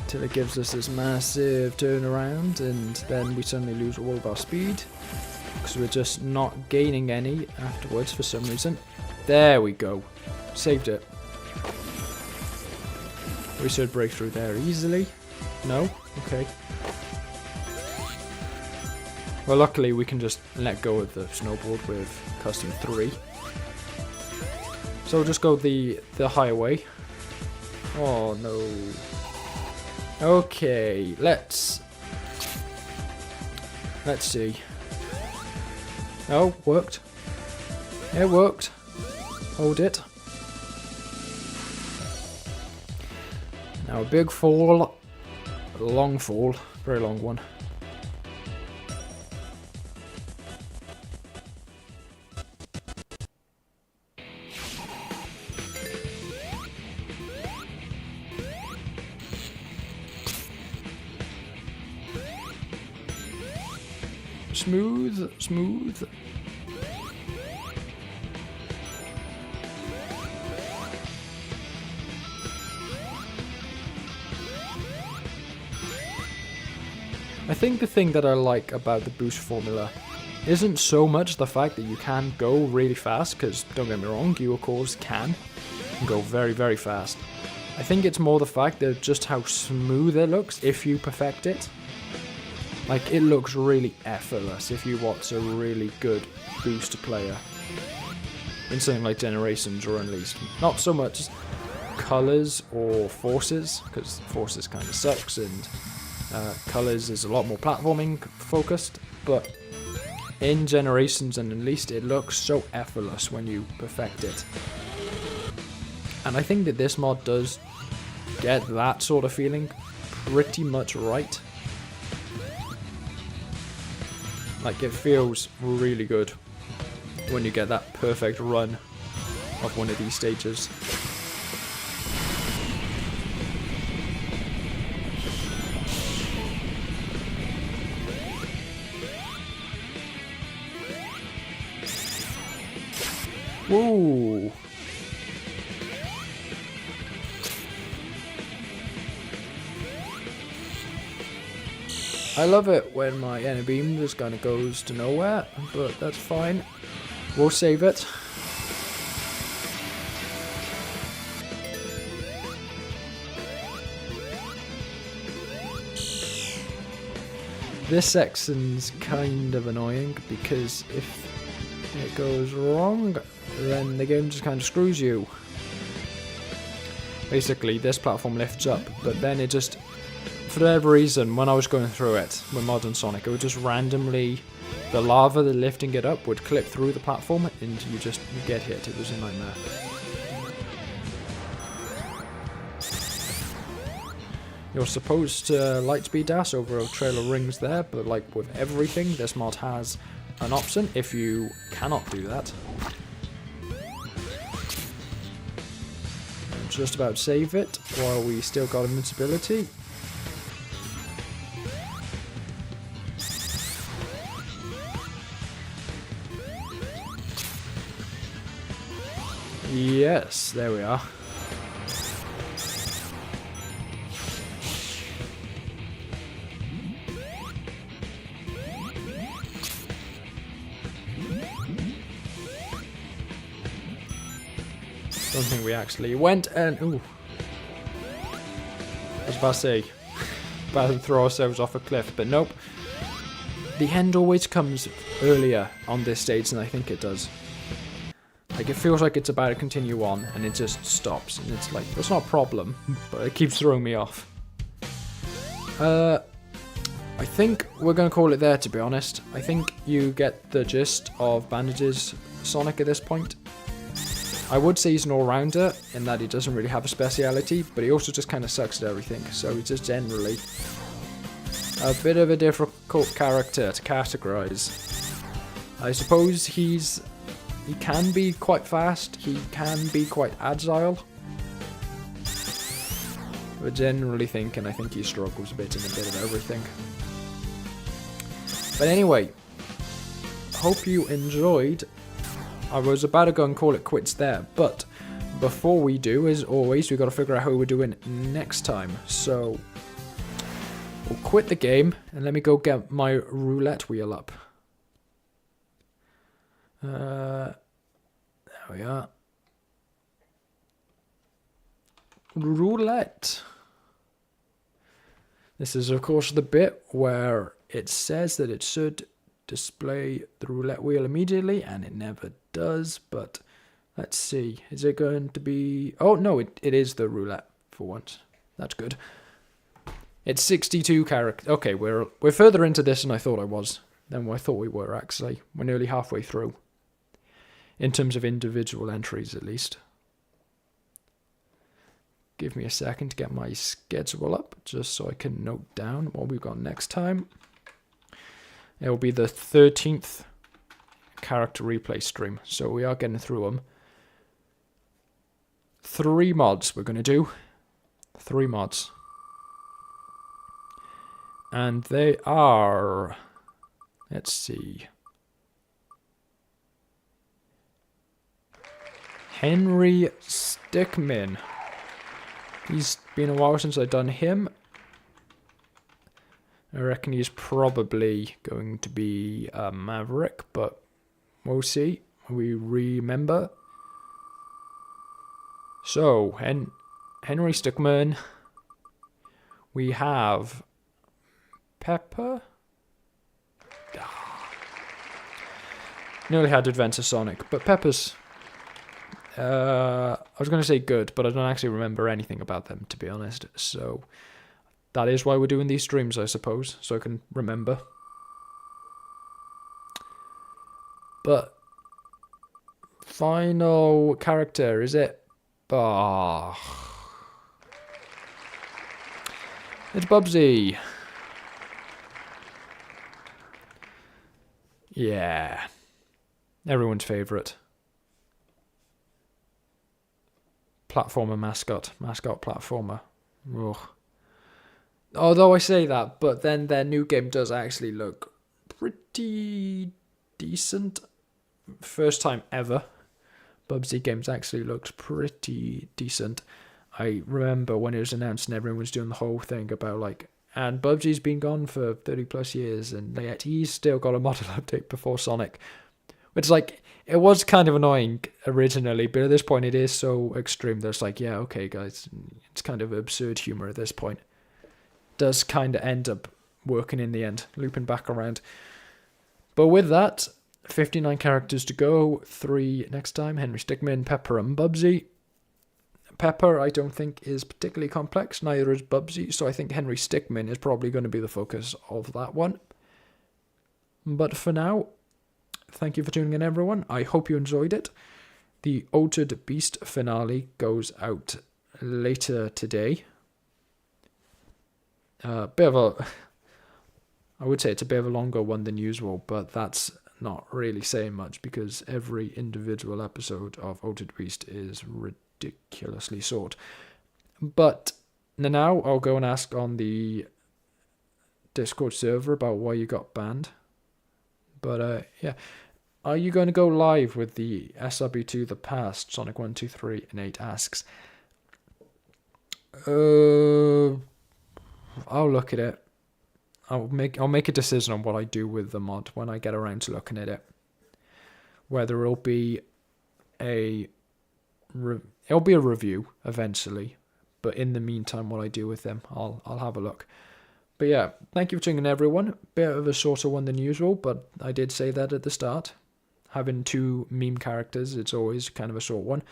Till it gives us this massive turnaround, and then we suddenly lose all of our speed because we're just not gaining any afterwards for some reason. There we go. Saved it. We should break through there easily. No? Okay. Well, luckily we can just let go of the snowboard with custom 3. So we'll just go the higher way. Oh no. Okay, let's see. Oh, worked. It worked. Hold it. Now a big fall, a long fall, very long one. Smooth, smooth. I think the thing that I like about the boost formula isn't so much the fact that you can go really fast, because don't get me wrong, you of course can go very, very fast. I think it's more the fact that just how smooth it looks if you perfect it. Like, it looks really effortless if you watch a really good boost player in something like Generations or Unleashed. Not so much colors or forces, because forces kind of sucks, and colors is a lot more platforming focused, but in Generations and Unleashed it looks so effortless when you perfect it. And I think that this mod does get that sort of feeling pretty much right. Like, it feels really good when you get that perfect run of one of these stages. Whoa! I love it when my enemy beam just kind of goes to nowhere, but that's fine. We'll save it. This section's kind of annoying because if it goes wrong, then the game just kind of screws you. Basically, this platform lifts up, but then it just, for whatever reason, when I was going through it with Modern Sonic, it would just randomly, the lava that lifting it up would clip through the platform and you get hit. It was a nightmare. You're supposed to light speed dash over a trail of rings there, but like with everything, this mod has an option if you cannot do that. Just about save it while we still got invincibility. Yes, there we are. Don't think we actually went and ooh. I was about to say, about to throw ourselves off a cliff, but nope. The end always comes earlier on this stage than I think it does. Like, it feels like it's about to continue on, and it just stops, and it's like, that's not a problem, but it keeps throwing me off. I think we're going to call it there, to be honest. I think you get the gist of Bandages Sonic at this point. I would say he's an all-rounder, in that he doesn't really have a speciality, but he also just kind of sucks at everything, so he's just generally a bit of a difficult character to categorize. I suppose he can be quite fast, he can be quite agile, but generally thinking, I think he struggles a bit in a bit of everything. But anyway, hope you enjoyed. I was about to go and call it quits there, but before we do, as always, we've got to figure out how we're doing next time. So we'll quit the game, and let me go get my roulette wheel up. There we are. roulette. This is, of course, the bit where it says that it should display the roulette wheel immediately, and it never does, but let's see. Is it going to be... Oh, no, it is the roulette for once. That's good. It's 62 characters. Okay, we're further into this than I thought I thought we were, actually. We're nearly halfway through. In terms of individual entries, at least. Give me a second to get my schedule up, just so I can note down what we've got next time. It will be the 13th character replay stream, so we are getting through them. 3 mods we're going to do. 3 mods. And they are... Let's see. Henry Stickmin. He's been a while since I've done him. I reckon he's probably going to be a Maverick, but we'll see. We remember. So, Henry Stickmin. We have Pepper. Nearly had Adventure Sonic, but Pepper's... I was going to say good, but I don't actually remember anything about them, to be honest. So, that is why we're doing these streams, I suppose, so I can remember. But, final character, is it? Ah, it's Bubsy. Yeah. Everyone's favourite. Platformer mascot platformer. Ugh. Although I say that, but then their new game does actually look pretty decent. First time ever. Bubsy games actually looked pretty decent. I remember when it was announced and everyone was doing the whole thing about like, and Bubsy's been gone for 30 plus years and yet he's still got a model update before Sonic. It's like, it was kind of annoying originally, but at this point it is so extreme that it's like, yeah, okay guys, it's kind of absurd humor at this point. Does kind of end up working in the end, looping back around. But with that, 59 characters to go, 3 next time, Henry Stickmin, Pepper and Bubsy. Pepper I don't think is particularly complex, neither is Bubsy, so I think Henry Stickmin is probably going to be the focus of that one. But for now, thank you for tuning in, everyone. I hope you enjoyed it. The Altered Beast finale goes out later today. I would say it's a bit of a longer one than usual, but that's not really saying much because every individual episode of Altered Beast is ridiculously short. But now I'll go and ask on the Discord server about why you got banned. But yeah, are you going to go live with the SRB2 The Past? Sonic 1, 2, 3, and 8 asks. I'll look at it. I'll make a decision on what I do with the mod when I get around to looking at it. Whether it'll be a review eventually, but in the meantime, what I do with them, I'll have a look. But yeah, thank you for tuning in, everyone. Bit of a shorter one than usual, but I did say that at the start. Having 2 meme characters, it's always kind of a short one.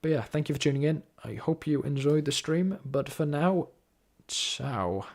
But yeah, thank you for tuning in. I hope you enjoyed the stream, but for now, ciao.